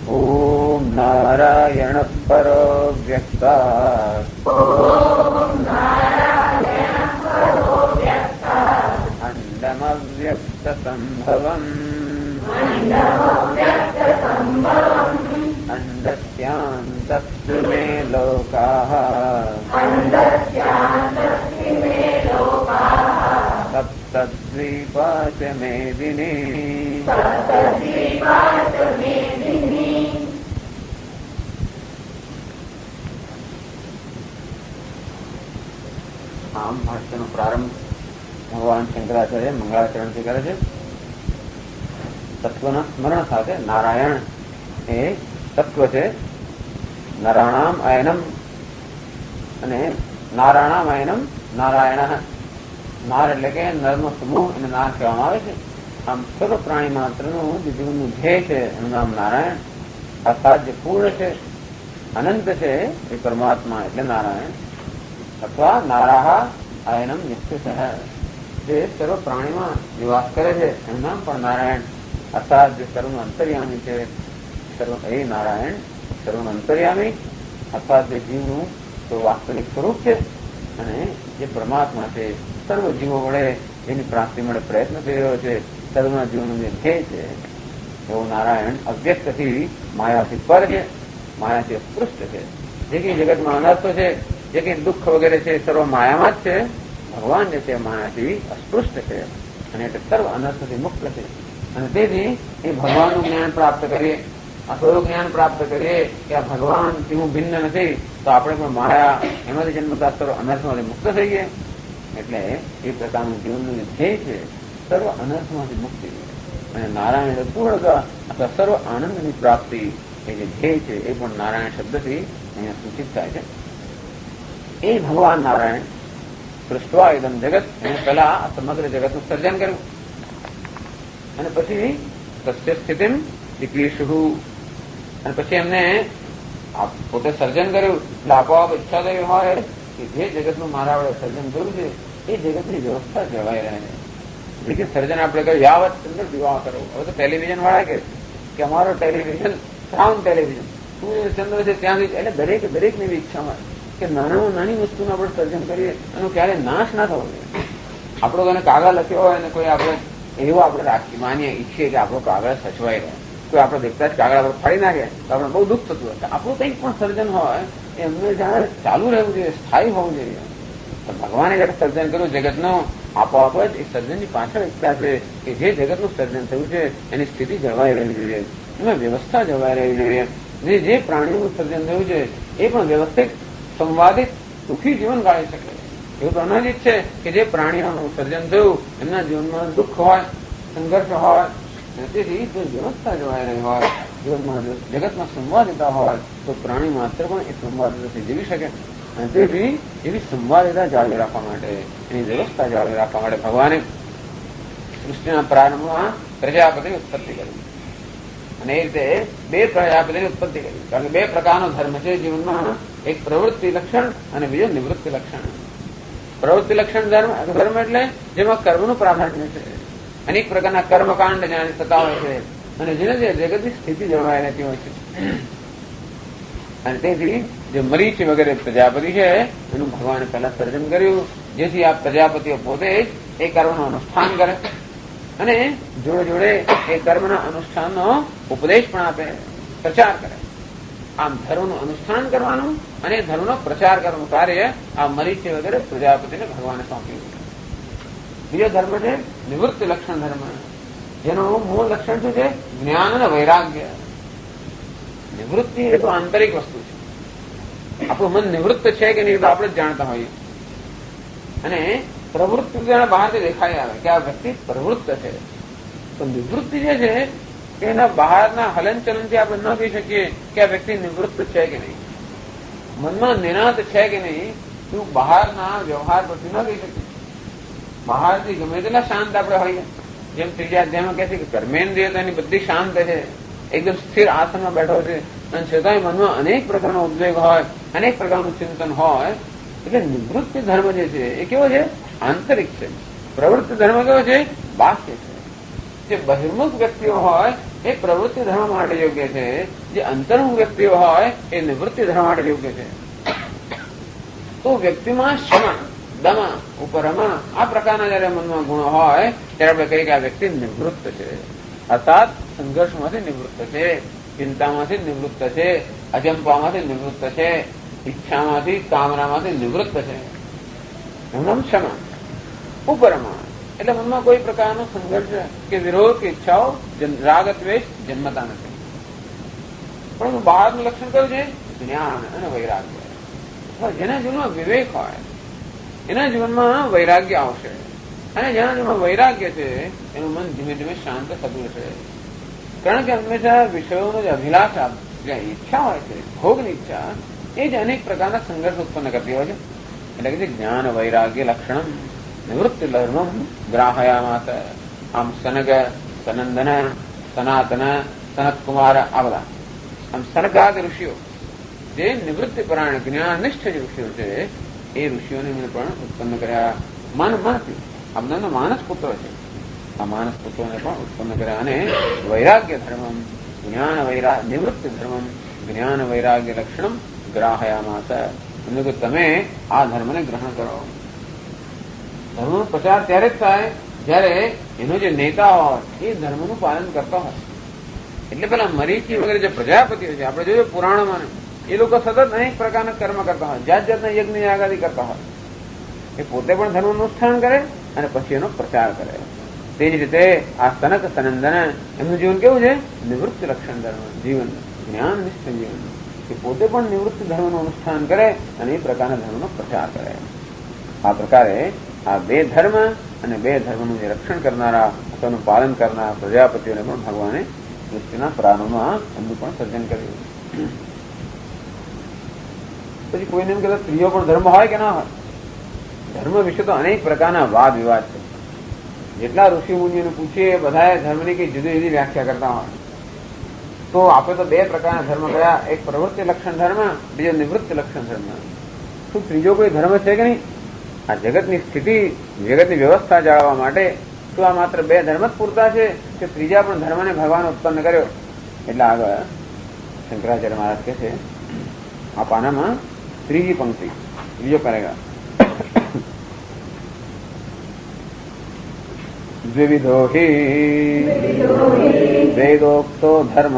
ઓમ નારાયણ પરો વ્યક્તા અંડમવ્યક્ત સંભવમ અંડસ્યાંતસ્તુ મે લોકાઃ સપ્તદ્વીપાચ મેદિની. આમ ભાષ્યનો પ્રારંભ ભગવાન શંકરાચાર્ય મંગળાચરણથી કરે છે. તત્વના સ્મરણ સાથે નારાયણ એ તત્વ છે. નરાણામ અયનમ અને નારાયણામ અયનમ નારાયણ. નાર એટલે કે નરનો સમૂહ અને નાર કહેવામાં આવે છે. આમ સર્વ પ્રાણી માત્રનું જે જીવનનું ધ્યેય છે એનું નામ નારાયણ. અર્થાત જે પૂર્ણ છે, અનંત છે એ પરમાત્મા એટલે નારાયણ. અથવા નારાહ અયનમ નિશ્ચિત જે સર્વ પ્રાણીમાં નિવાસ કરે છે એનું નામ પણ નારાયણ. અર્થાત જે સર્વનું અંતર્યામી છે એ નારાયણ સર્વનું અંતર્યામી અર્થાત જે જીવનું તો વાસ્તવિક સ્વરૂપ છે અને જે પરમાત્મા છે સર્વ જીવો વડે એની પ્રાપ્તિ માટે પ્રયત્ન કરી રહ્યો છે. સર્વના જીવનનું જે ધ્યેય છે એવો નારાયણ અવ્યક્તથી માયાથી પર છે, માયાથી અસ્પૃષ્ટ છે. જે કંઈ જગતમાં અનર્થ છે, જે કંઈ દુઃખ વગેરે છે સર્વ માયામાં જ છે. ભગવાન જે છે માયાથી અસ્પૃષ્ટ છે અને એટલે સર્વ અનર્થથી મુક્ત છે. અને તેથી એ ભગવાનનું જ્ઞાન પ્રાપ્ત કરીએ, અસ્વરૂપ જ્ઞાન પ્રાપ્ત કરીએ કે આ ભગવાનથી હું ભિન્ન નથી તો આપણે પણ માયા એમાંથી જન્મતા સર્વ અનર્થમાંથી મુક્ત થઈએ. એટલે એ પ્રકારનું જીવનનું જે ધ્યેય છે સર્વ અનર્થમાંથી મુક્તિ અને નારાયણ પૂર્ણતા અથવા સર્વ આનંદની પ્રાપ્તિ એ જે ધ્યેય છે એ પણ નારાયણ શબ્દથી અહીંયા સૂચિત થાય છે. એ ભગવાન નારાયણ સૃષ્ટવા એકદમ જગત એને પહેલા સમગ્ર જગતનું સર્જન કર્યું અને પછી તસ્ય સ્થિતિમ વિક્લીશુઃ અને પછી એમને પોતે સર્જન કર્યું એટલે આપોઆપ ઈચ્છા થઈ હોય કે જે જગતનું મારા વડે સર્જન કર્યું છે એ જગતની વ્યવસ્થા જળવાઈ રહે છે. એટલે સર્જન આપણે કહ્યું યાવત ચંદ્ર વિવાહ કરો. હવે તો ટેલિવિઝન વાળા કે અમારો ટેલિવિઝન સાઉન્ડ ટેલિવિઝન સૂર્ય ચંદ્ર છે ત્યાંથી એટલે દરેકની એવી ઈચ્છા હોય કે નાનામાં નાની વસ્તુનું આપણે સર્જન કરીએ એનો ક્યારે નાશ ના થવો જોઈએ. આપણો કોઈને કાગળ લખ્યો હોય અને કોઈ આપણે એવો આપણે રાખીએ માનીએ ઈચ્છીએ કે આપણો કાગળ સચવાઈ રહે. કોઈ આપણે દેખતા જ કાગળ આપણે ફાડી નાખે તો આપણે બહુ દુઃખ થતું હોય. આપણું કંઈક પણ સર્જન હોય એ અમને જાણે ચાલુ રહેવું જોઈએ, સ્થાયી હોવું જોઈએ. તો ભગવાને જયારે સર્જન કર્યું જગતનું આપોઆપ જ એ સર્જનની પાછળ ઈચ્છા છે કે જે જગતનું સર્જન થયું છે એની સ્થિતિ જળવાઈ રહેવી જોઈએ, એમાં વ્યવસ્થા જળવાઈ રહેવી જોઈએ. જે પ્રાણીઓનું સર્જન થયું છે એ પણ વ્યવસ્થિત સંવાદિત સુખી જીવન ગાળી શકે. એવું તો અનાદિત છે કે જે પ્રાણીઓનું સર્જન થયું એમના જીવનમાં દુઃખ હોય, સંઘર્ષ હોય, તેથી જો વ્યવસ્થા જળવાઈ રહી હોય, જીવનમાં જગતમાં સંવાદિતા હોય તો પ્રાણી માત્ર પણ એ સંવાદિતાથી જીવી શકે. અને તેથી એવી સંવાદિતા જાળવી રાખવા માટે, એની વ્યવસ્થા જાળવી રાખવા માટે ભગવાને સૃષ્ટિના પ્રારંભમાં પ્રજાપતિની ઉત્પત્તિ કરી અને એ રીતે બે પ્રજાપતિની ઉત્પત્તિ કરી. કારણ કે બે પ્રકારનો ધર્મ છે જીવનમાં, એક પ્રવૃત્તિ લક્ષણ અને બીજો નિવૃત્તિ લક્ષણ. પ્રવૃત્તિ લક્ષણ ધર્મ એટલે જેમાં કર્મનું પ્રાધાન્ય છે, અનેક પ્રકારના કર્મકાંડ જ્યાં થતા હોય છે અને જેને જે જગતની સ્થિતિ જળવાઈ રહેતી હોય છે. અને તેથી જે મરીચી વગેરે પ્રજાપતિ છે એનું ભગવાને પહેલા સર્જન કર્યું જેથી આ પ્રજાપતિઓ પોતે જ એ કર્મનું અનુષ્ઠાન કરે અને જોડે જોડે એ કર્મના અનુષ્ઠાનનો ઉપદેશ પણ આપે, પ્રચાર કરે. આમ ધર્મનું અનુષ્ઠાન કરવાનું અને ધર્મનો પ્રચાર કરવાનું કાર્ય આ મરીચી વગેરે પ્રજાપતિને ભગવાને સોંપ્યું. બીજો ધર્મ છે નિવૃત્તિ લક્ષણ ધર્મ, જેનું મૂળ લક્ષણ શું છે? જ્ઞાન અને વૈરાગ્ય. નિવૃત્તિ એ તો આંતરિક વસ્તુ છે. આપણું મન નિવૃત્ત છે કે નહીં તો આપણે જ જાણતા હોઈએ. અને પ્રવૃત્તિ બહારથી દેખાઈ આવે કે આ વ્યક્તિ પ્રવૃત્ત છે. તો નિવૃત્તિ જે છે એના બહારના હલનચલનથી આપણે ન કહી શકીએ કે આ વ્યક્તિ નિવૃત્ત છે કે નહીં. મનમાં નિરાંત છે કે નહીં એવું બહારના વ્યવહાર પરથી ન કહી શકીએ. બહારથી ગમે તેટલા શાંત આપણે હોઈએ, જેમ ત્રીજા અધ્યાયમાં કહે છે કે કર્મેન્દ્રિય તો એની બધી શાંત છે, એકદમ સ્થિર આસનમાં બેઠો છે અને છતાંય મનમાં અનેક પ્રકારનો ઉદ્વેગ હોય, અનેક પ્રકારનું ચિંતન હોય. એટલે નિવૃત્તિ ધર્મ જે છે એ કેવો છે? આંતરિક છે. પ્રવૃત્તિ ધર્મ કેવો છે? બાહ્ય છે. જે બહિર્મુખ વ્યક્તિઓ હોય એ પ્રવૃત્તિ ધર્મ માટે યોગ્ય છે. જે અંતરંગ વ્યક્તિઓ હોય એ નિવૃત્તિ ધર્મ માટે યોગ્ય છે. તો વ્યક્તિમાં ક્ષમા, દમા, ઉપરમા આ પ્રકારના જયારે મનમાં ગુણો હોય ત્યારે આપણે કહીએ કે આ વ્યક્તિ નિવૃત્ત છે. અર્થાત સંઘર્ષમાંથી નિવૃત્ત છે, ચિંતામાંથી નિવૃત્ત છે, અજંપામાંથી નિવૃત્ત છે, ઈચ્છામાંથી, કામનામાંથી નિવૃત્ત છે. એમનામ ક્ષમા. ઉપરમા એટલે મનમાં કોઈ પ્રકારનો સંઘર્ષ કે વિરોધ કે ઈચ્છાઓ, રાગ દ્વેષ જન્મતા નથી. પણ બહારનું લક્ષણ કયું છે? જ્ઞાન અને વૈરાગ્ય. જેના જીવનમાં વિવેક હોય એના જીવનમાં વૈરાગ્ય આવશે. અને જેના જીવનમાં વૈરાગ્ય છે એનું મન ધીમે ધીમે શાંત થતું છે. કારણ કે હંમેશા વિષયોનો જે અભિલાષા, જે ઈચ્છા હોય છે, ભોગની ઈચ્છા, એ જ અનેક પ્રકારના સંઘર્ષ ઉત્પન્ન કરતી હોય છે. એટલે કે જ્ઞાન વૈરાગ્ય લક્ષણમ નિવૃત્તિ ધર્મમ ગ્રાહયામાસ. આમ સનગ, સનંદન, સનાતન, સનતકુમાર આ બધા આમ સનગાદ ઋષિઓ જે નિવૃત્તિ પરાયણ જ્ઞાનિષ્ઠ જે ઋષિઓ છે એ ઋષિઓને મેં પણ ઉત્પન્ન કર્યા. માનથી આ બધા માનસ પુત્રો છે. આ માનસ પુત્રોને પણ ઉત્પન્ન કર્યા. અને વૈરાગ્ય ધર્મમ જ્ઞાન વૈરાગ્ય નિવૃત્તિ ધર્મમ જ્ઞાન વૈરાગ્ય લક્ષણમ ગ્રાહયામાસ. એમને કે તમે આ ધર્મને ગ્રહણ કરો. ધર્મનો પ્રચાર ત્યારે જ થાય જયારે એનો જે નેતા હોય એ ધર્મનું પાલન કરતો હોય. એટલે પેલા મરીચી વગેરે જે પ્રજાપતિઓ છે આપણે જોયું પુરાણોમાં, એ લોકો સતત અનેક પ્રકારના કર્મ કરતા હોય, જાત જાતના યજ્ઞ યાગાદી કરતા હોય. એ પોતે પણ ધર્મનું અનુષ્ઠાન કરે અને પછી એનો પ્રચાર કરે. તે જ રીતે આ સનક સનંદન એમનું જીવન કેવું છે? નિવૃત્તિ લક્ષણ ધર્મ જીવન, જ્ઞાન નિષ્ઠ જીવન. એ પોતે પણ નિવૃત્તિ ધર્મનું અનુષ્ઠાન કરે અને એ પ્રકારના ધર્મનો પ્રચાર કરે. આ પ્રકારે આ બે ધર્મ અને બે ધર્મનું જે રક્ષણ કરનારા અથવા પાલન કરનારા પ્રજાપતિઓને પણ ભગવાને સૃષ્ટિના પ્રારંભમાં એમનું પણ સર્જન કર્યું. પછી કોઈને એમ કહેતા સ્ત્રીઓ પણ ધર્મ હોય કે ના હોય? ધર્મ વિશે તો અનેક પ્રકારના વાદ વિવાદ છે. જેટલા ઋષિ મુનિઓને પૂછીએ બધા ધર્મની કઈ જુદી જુદી વ્યાખ્યા કરતા હોય. તો આપણે તો બે પ્રકારના ધર્મ કયા? એક પ્રવૃત્તિ લક્ષણ ધર્મ, બીજો નિવૃત્તિ લક્ષણ ધર્મ. શું ત્રીજો કોઈ ધર્મ છે કે નહીં? આ જગતની સ્થિતિ, જગતની વ્યવસ્થા જાળવવા માટે શું આ માત્ર બે ધર્મ જ પૂરતા છે કે ત્રીજા પણ ધર્મને ભગવાન ઉત્પન્ન કર્યો? એટલે આગળ શંકરાચાર્ય મહારાજ કહે છે આ પાનામાં ત્રીજી પંક્તિ, બીજો પેરેગ્રાફ. દ્વિવિધો હિ વેદોક્તો ધર્મ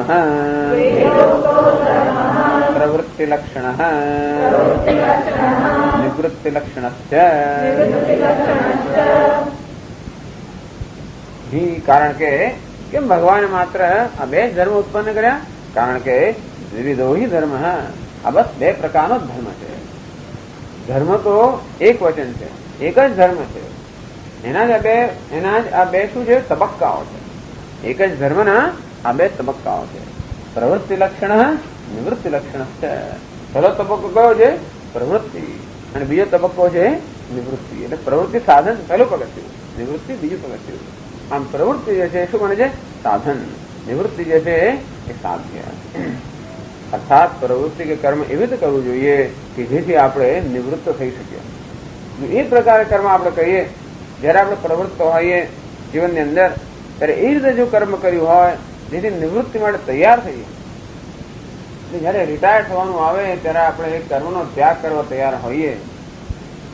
પ્રવૃત્તિ લક્ષણ નિવૃત્તિ લક્ષણશ્ચ. કારણ કે કેમ ભગવાને માત્ર આ બે ધર્મ ઉત્પન્ન કર્યા? કારણ કે વિવિધો હિ ધર્મ, આ બસ બે પ્રકારનો જ ધર્મ છે. ધર્મ તો એક વચન છે, એક જ ધર્મ છે. એના જ આ બે શું છે? તબક્કાઓ છે. એક જ ધર્મના આ બે તબક્કાઓ છે. પ્રવૃત્તિ લક્ષણ નિવૃત્તિ લક્ષણ છે. પહેલો તબક્કો કયો છે? પ્રવૃત્તિ. અને બીજો તબક્કો છે નિવૃત્તિ. એટલે પ્રવૃત્તિ સાધન પહેલું પગથિયું, નિવૃત્તિ બીજું પગથિયું. આમ પ્રવૃત્તિ જે છે શું બને છે? સાધન. નિવૃત્તિ જે છે એ સાધ્ય. અર્થાત પ્રવૃત્તિ કે કર્મ એવી રીતે કરવું જોઈએ કે જેથી આપણે નિવૃત્ત થઈ શકીએ. એ પ્રકારે કર્મ આપણે કરીએ જયારે આપણે પ્રવૃત્ત હોઈએ જીવનની અંદર, ત્યારે એ રીતે જો કર્મ કર્યું હોય જેથી નિવૃત્તિ માટે તૈયાર થઈએ. જયારે રિટાયર થવાનું આવે ત્યારે આપણે એ કર્મનો ત્યાગ કરવા તૈયાર હોઈએ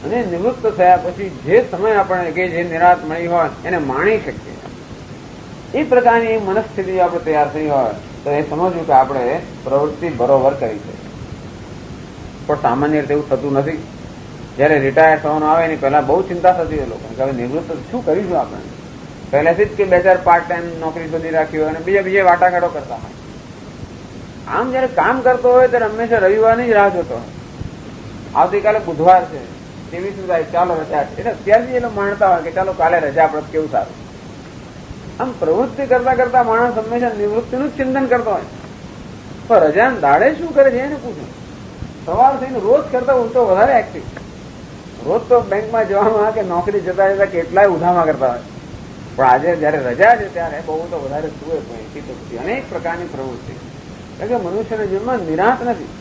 અને નિવૃત્ત થયા પછી જે સમય આપણે કે જે નિરાત મળી હોય એને માણી શકીએ. એ પ્રકારની મનસ્થિતિ આપણે તૈયાર થઈ હોય તો એ સમજવું કે આપણે પ્રવૃત્તિ બરોબર કરી છે. પણ સામાન્ય રીતે એવું થતું નથી. જયારે રિટાયર થવાનું આવે એની પહેલા બહુ ચિંતા થતી હોય લોકો કે હવે નિવૃત્ત શું કરીશું આપણે. પહેલેથી જ કે બે ચાર પાર્ટ ટાઈમ નોકરી શોધી રાખી હોય અને બીજા વાટાઘાટો કરતા હોય. આમ જયારે કામ કરતો હોય ત્યારે હંમેશા રવિવારની જ રાહ જોતો હોય. આવતીકાલે બુધવાર છે, 23 થાય, ચાલો રજા છે. એટલે અત્યારથી એ લોકો માણતા હોય કે ચાલો કાલે રજા આપણે કેવું સારું. આમ પ્રવૃત્તિ કરતા કરતા માણસ હંમેશા નિવૃત્તિનું જ ચિંતન કરતો હોય. તો રજા દાડે શું કરે છે એને પૂછ્યું. સવાર થઈને રોજ કરતા ઉલટો વધારે એક્ટિવ. રોજ તો બેંકમાં જવામાં કે નોકરી જતા જતા કેટલાય ઉધામા કરતા હોય. પણ આજે જયારે રજા છે ત્યારે બહુ તો વધારે સુએ અનેક પ્રકારની પ્રવૃત્તિ. એટલે કે મનુષ્યના જીવનમાં નિરાંત નથી.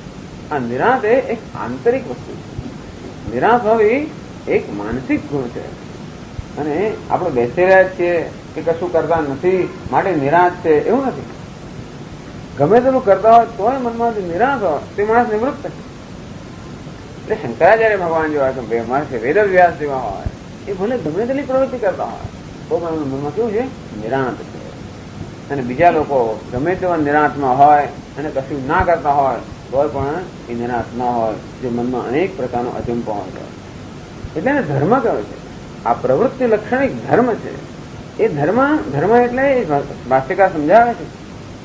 આ નિરાંત એ એક આંતરિક વસ્તુ છે. નિરાંત હોવી એક માનસિક ગુણ છે. અને આપણે બેસી રહ્યા છીએ કે કશું કરતા નથી માટે નિરાંત છે એવું નથી. ગમે તેનું કરતા હોય તોય મનમાં નિરાશ હોય તે માણસ નિવૃત્ત છે. એટલે શંકરાચાર્ય ભગવાન જેવા કે મહર્ષિ વેદવ્યાસ જેવા હોય એ ભલે ગમે તેટલી પ્રવૃત્તિ કરતા હોય તો પણ એમનું મનમાં કેવું છે? નિરાંત છે. અને બીજા લોકો ગમે તેવા નિરાંતમાં હોય અને કશું ના કરતા હોય તોય પણ એ નિરાંત ના હોય, જે મનમાં અનેક પ્રકારનો અજંપો હોય. એટલે એને ધર્મ કહેવાય છે. આ પ્રવૃત્તિ લક્ષણ એક ધર્મ છે. એ ધર્મ એટલે ભાષ્યકાર સમજાવે છે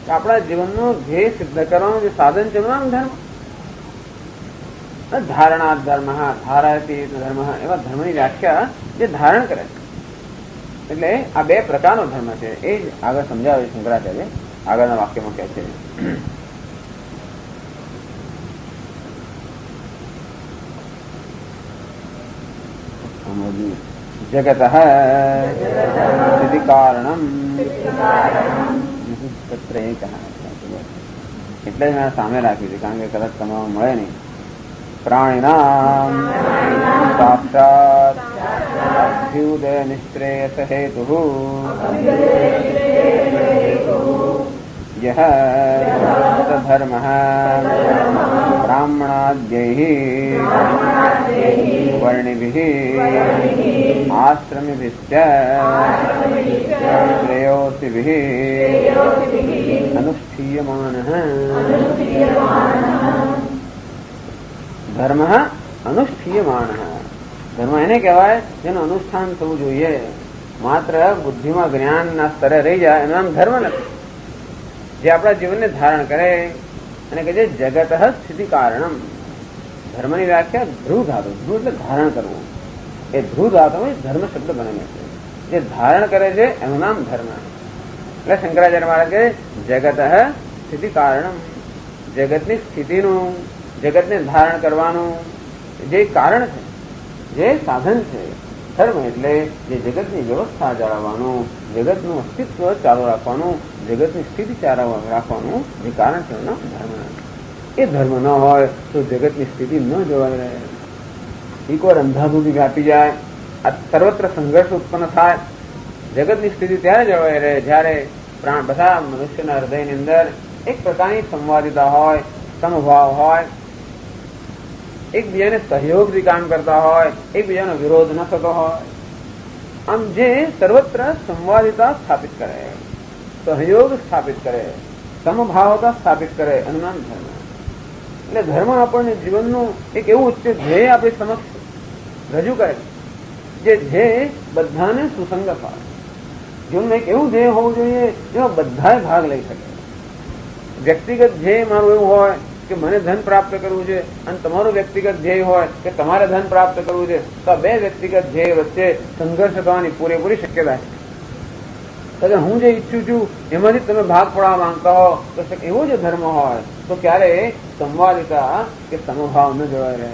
કે આપણા જીવનનો ધ્યેય સિદ્ધ કરવાનું જે સાધન છે એનું નામ ધર્મ. ધારણા ધર્મ, ધારાતી ધર્મ, એવા ધર્મની વ્યાખ્યા જે ધારણ કરે છે. એટલે આ બે પ્રકારનો ધર્મ છે એ જ આગળ સમજાવે શંકરાચાર્ય આગળના વાક્યમાં કહે છે. જગત સિદ્ધિ કારણમ એટલે જ મેં સામે રાખ્યું છે, કારણ કે કદાચ તમારું મળે નહીં. પ્રાણીનામ સાક્ષાત અભ્યુદય નિશ્રેયસ હેતુ યહ ધર્મ બ્રાહ્મણાદ્યૈ વર્ણિભિઃ આશ્રમિભિશ્ચ શ્રેયોસિભિઃ અનુષ્ઠીયમાનઃ. ધર્મ અનુષ્ઠીયમાનઃ. ધર્મ એને કહેવાય જેનું અનુષ્ઠાન થવું જોઈએ. માત્ર બુદ્ધિમાં જ્ઞાનના સ્તરે રહી જાય એનું નામ ધર્મ નથી. જે આપણા જીવનને ધારણ કરે અને કે જે જગત સ્થિતિ કારણમ. ધર્મની વ્યાખ્યા ધ્રુવ ધાતુ. ધ્રુવ એટલે ધારણ કરવું. એ ધ્રુવ ધાતુ ધર્મ શબ્દ બનેલો છે. જે ધારણ કરે છે એનું નામ ધર્મ. એટલે શંકરાચાર્ય મહારાજ કે જગત સ્થિતિ કારણમ. જગતની સ્થિતિનું, જગતને ધારણ કરવાનું જે કારણ છે, જે સાધન છે. ધર્મ એટલે જે જગતની વ્યવસ્થા જાળવવાનું, જગતનું અસ્તિત્વ ચાલુ રાખવાનું, જગતની સ્થિતિ ચાલુ રાખવાનું જે કારણ છે એનું ધર્મ. એ ધર્મ ન હોય તો જગતની સ્થિતિ ન જળવાઈ રહે. એકવાર અંધાધૂંધી વ્યાપી જાય, આ સર્વત્ર સંઘર્ષ ઉત્પન્ન થાય. જગતની સ્થિતિ ત્યારે જળવાઈ રહે જ્યારે બધા મનુષ્યના હૃદયની અંદર એક પ્રકારની સંવાદિતા હોય, સમભાવ હોય, એકબીજાને સહયોગથી કામ કરતા હોય, એકબીજાનો વિરોધ ન થતો હોય. આમ જે સર્વત્ર સંવાદિતા સ્થાપિત કરે, સહયોગ સ્થાપિત કરે, સમભાવતા સ્થાપિત કરે એનું નામ ધર્મ. એટલે ધર્મ આપણને જીવનનું એક એવું ઉચ્ચ ધ્યેય આપણી સમક્ષ રજૂ કરે, જે ધ્યેય બધાને સુસંગત હોય. જીવનમાં એક એવું ધ્યેય હોવું જોઈએ જેમાં બધા ભાગ લઈ શકે. વ્યક્તિગત ધ્યેય મારું એવું હોય કે મને ધન પ્રાપ્ત કરવું છે અને તમારું વ્યક્તિગત ધ્યેય હોય કે તમારે ધન પ્રાપ્ત કરવું છે, તો આ બે વ્યક્તિગત ધ્યેય વચ્ચે સંઘર્ષ થવાની પૂરેપૂરી શક્યતા છે. હું જે ઈચ્છું છું એમાંથી તમે ભાગ પડવા માંગતા હો તો એવો જો ધર્મ હોય તો ક્યારે સંવાદિતા કે સમભાવ ન જળવાઈ રહે.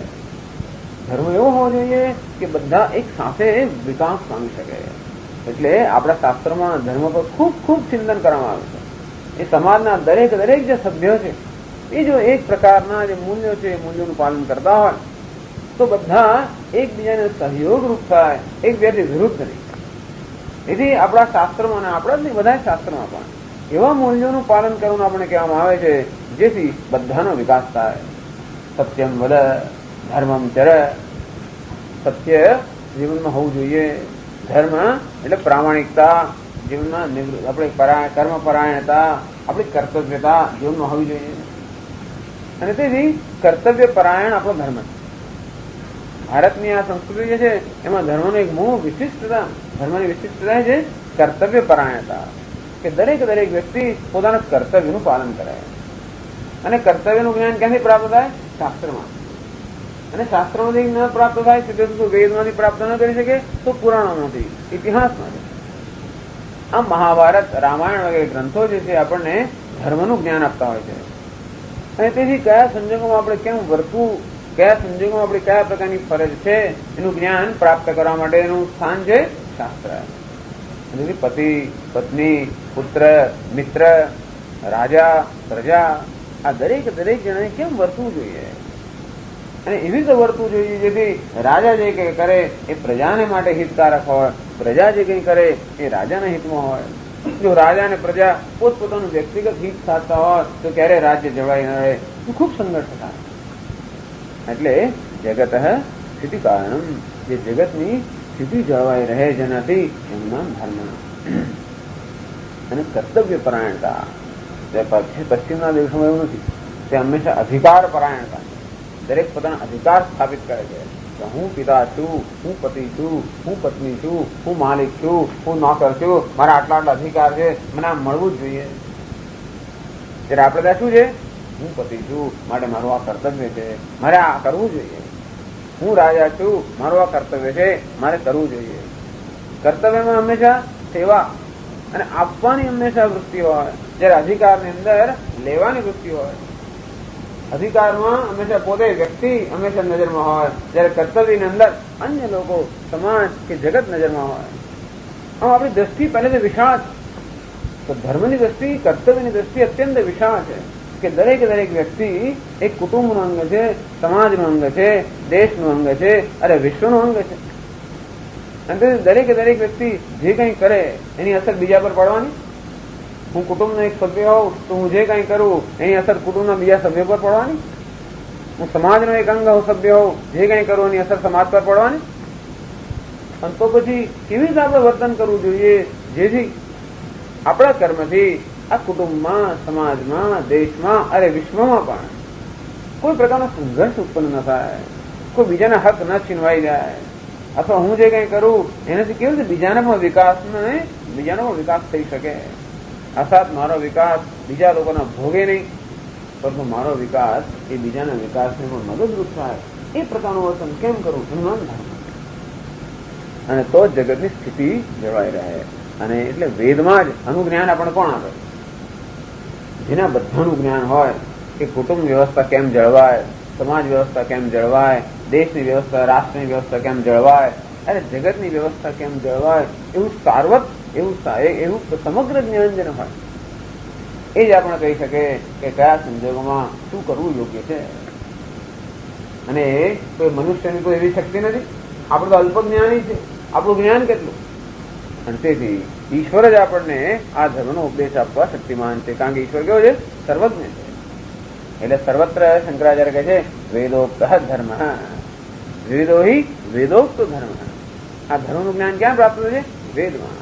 ધર્મ એવો હોવો જોઈએ કે બધા એક સાથે વિકાસ પામી શકે. એટલે આપણા શાસ્ત્રોમાં ધર્મ પર ખૂબ ખૂબ ચિંતન કરવામાં આવે છે. એ સમાજના દરેક જે સભ્યો છે એ જો એક પ્રકારના જે મૂલ્યો છે એ મૂલ્યોનું પાલન કરતા હોય તો બધા એકબીજાને સહયોગરૂપ થાય, એકબીજાથી વિરુદ્ધ નહીં. તેથી આપણા શાસ્ત્રોમાં અને આપણા જ નહીં બધા શાસ્ત્રોમાં પણ એવા મૂલ્યોનું પાલન કરવાનું આપણે કહેવામાં આવે છે જેથી બધાનો વિકાસ થાય. સત્યમ વદ ધર્મમ ચર. સત્ય જીવનમાં હોવું જોઈએ. ધર્મ એટલે પ્રામાણિકતા જીવનમાં, આપણે કર્મપરાયણતા, આપણી કર્તવ્યતા જીવનમાં હોવી જોઈએ. અને તેથી કર્તવ્ય પરાયણ આપણો ધર્મ છે. ભારતની આ સંસ્કૃતિ જે છે એમાં ધર્મનો એક વિશિષ્ટતા, ધર્મની વિશિષ્ટતા છે કર્તવ્ય પરાયણતા. કે દરેક વ્યક્તિ પોતાના કર્તવ્યનું પાલન કરે. અને કર્તવ્યનું જ્ઞાન ક્યાંથી પ્રાપ્ત થાય? શાસ્ત્રમાં. અને શાસ્ત્રમાંથી ન પ્રાપ્ત થાય તો વેદમાંથી પ્રાપ્ત ન કરી શકે તો પુરાણોમાંથી, ઇતિહાસમાંથી. આ મહાભારત, રામાયણ વગેરે ગ્રંથો જે છે આપણને ધર્મનું જ્ઞાન આપતા હોય છે. અને તેથી કયા સંજોગોમાં આપણે કેમ વર્તવું, કયા સંજોગોમાં આપણી કયા પ્રકારની ફરજ છે એનું જ્ઞાન પ્રાપ્ત કરવા માટેનું સ્થાન છે શાસ્ત્ર. પતિ, પત્ની, પુત્ર, મિત્ર, રાજા, પ્રજા, આ દરેક જણાને કેમ વર્તવું જોઈએ અને એવી રીતે વર્તવું જોઈએ જેથી રાજા જે કંઈ કરે એ પ્રજાને માટે હિતકારક હોય, પ્રજા જે કંઈ કરે એ રાજાના હિતમાં હોય. જો રાજા અને પ્રજા પોતપોતાનું વ્યક્તિગત હિત સાધતા હોય તો ક્યારે રાજ્ય જળવાઈ ન રહે, ખૂબ સંઘર્ષ થાય. એટલે જગત સ્થિતિ કારણમ, જે જગતની સ્થિતિ જળવાઈ રહે જેનાથી એનું નામ ધર્મ. અને કર્તવ્ય પરાયણતા, પશ્ચિમના દેશોમાં એવું નથી, તે હંમેશા અધિકાર પરાયણતા, દરેક પોતાના અધિકાર સ્થાપિત કરે છે કે હું પિતા છું, હું પતિ છું, હું પત્ની છું, હું માલિક છું, હું નોકર છું, મારા આટલા આટલા અધિકાર છે, મને આ મળવું જ જોઈએ. ત્યારે આપણે ત્યાં શું છે, હું પતિ છું માટે મારું આ કર્તવ્ય છે, મારે આ કરવું જોઈએ. હું રાજા છું, મારું આ કર્તવ્ય છે, મારે કરવું જોઈએ. કર્તવ્યમાં હંમેશા સેવા અને આપવાની હંમેશા વૃત્તિ હોય, જ્યારે અધિકારની અંદર લેવાની વૃત્તિ હોય. અધિકારમાં હંમેશા પોતે વ્યક્તિ હંમેશા નજરમાં હોય, જ્યારે કર્તવ્યની અંદર અન્ય લોકો, સમાજ કે જગત નજરમાં હોય. આમ આપણી દ્રષ્ટિ પહેલેથી વિશાળ છે, તો ધર્મની દ્રષ્ટિ, કર્તવ્યની દ્રષ્ટિ અત્યંત વિશાળ છે કે દરેક વ્યક્તિ એક કુટુંબનું અંગ છે, સમાજનું અંગ છે, દેશનું અંગ છે, અરે વિશ્વનું અંગ છે. અને દરેક વ્યક્તિ જે કંઈ કરે એની અસર બીજા પર પડવાની. હું કુટુંબનો એક સભ્ય હોઉં તો હું જે કંઈ કરું એની અસર કુટુંબના બીજા સભ્યો પર પડવાની. હું સમાજનો એક અંગ સભ્ય હોઉં, જે કંઈ કરું એની અસર સમાજ પર પડવાની. અને તો પછી કેવી રીતે આપણે વર્તન કરવું જોઈએ જેથી આપણા કર્મથી આ કુટુંબમાં, સમાજમાં, દેશમાં, અરે વિશ્વમાં પણ કોઈ પ્રકારનો સંઘર્ષ ઉત્પન્ન ન થાય, કોઈ બીજાના હક ન છીનવાઈ જાય, અથવા હું જે કંઈ કરું એનાથી કેવું છે બીજાનો પણ વિકાસ થઈ શકે. અર્થાત મારો વિકાસ બીજા લોકોના ભોગે નહીં, પરંતુ મારો વિકાસ એ બીજાના વિકાસને પણ મદદરૂપ થાય, એ પ્રકારનું વર્તન કેમ કરવું એનું નામ ધર્મ. અને તો જ જગતની સ્થિતિ જળવાઈ રહે. અને એટલે વેદમાં જ આનું જ્ઞાન આપણને કોણ આપે? જેના બધાનું જ્ઞાન હોય કે કુટુંબ વ્યવસ્થા કેમ જળવાય, સમાજ વ્યવસ્થા કેમ જળવાય, દેશની વ્યવસ્થા, રાષ્ટ્રની વ્યવસ્થા કેમ જળવાય, અરે જગતની વ્યવસ્થા કેમ જળવાય, એવું સાર્વત, એવું સમગ્ર જ્ઞાન જેને હોય એ જ આપણે કહી શકે કે કયા સંજોગોમાં શું કરવું યોગ્ય છે. અને કોઈ મનુષ્યની કોઈ એવી શક્તિ નથી, આપણે તો અલ્પ જ્ઞાની છે, આપણું જ્ઞાન કેટલું. અને તેથી ઈશ્વર જ આપણને આ ધર્મનો ઉપદેશ આપવા શક્તિમાન છે, કારણ કે ઈશ્વર કેવો છે? સર્વજ્ઞ છે. એટલે સર્વત્ર શંકરાચાર્ય કહે છે વેદોક્ત ધર્મ, વેદો હિ વેદોક્ત ધર્મ. આ ધર્મનું જ્ઞાન ક્યાં પ્રાપ્ત થયું છે? વેદમાં.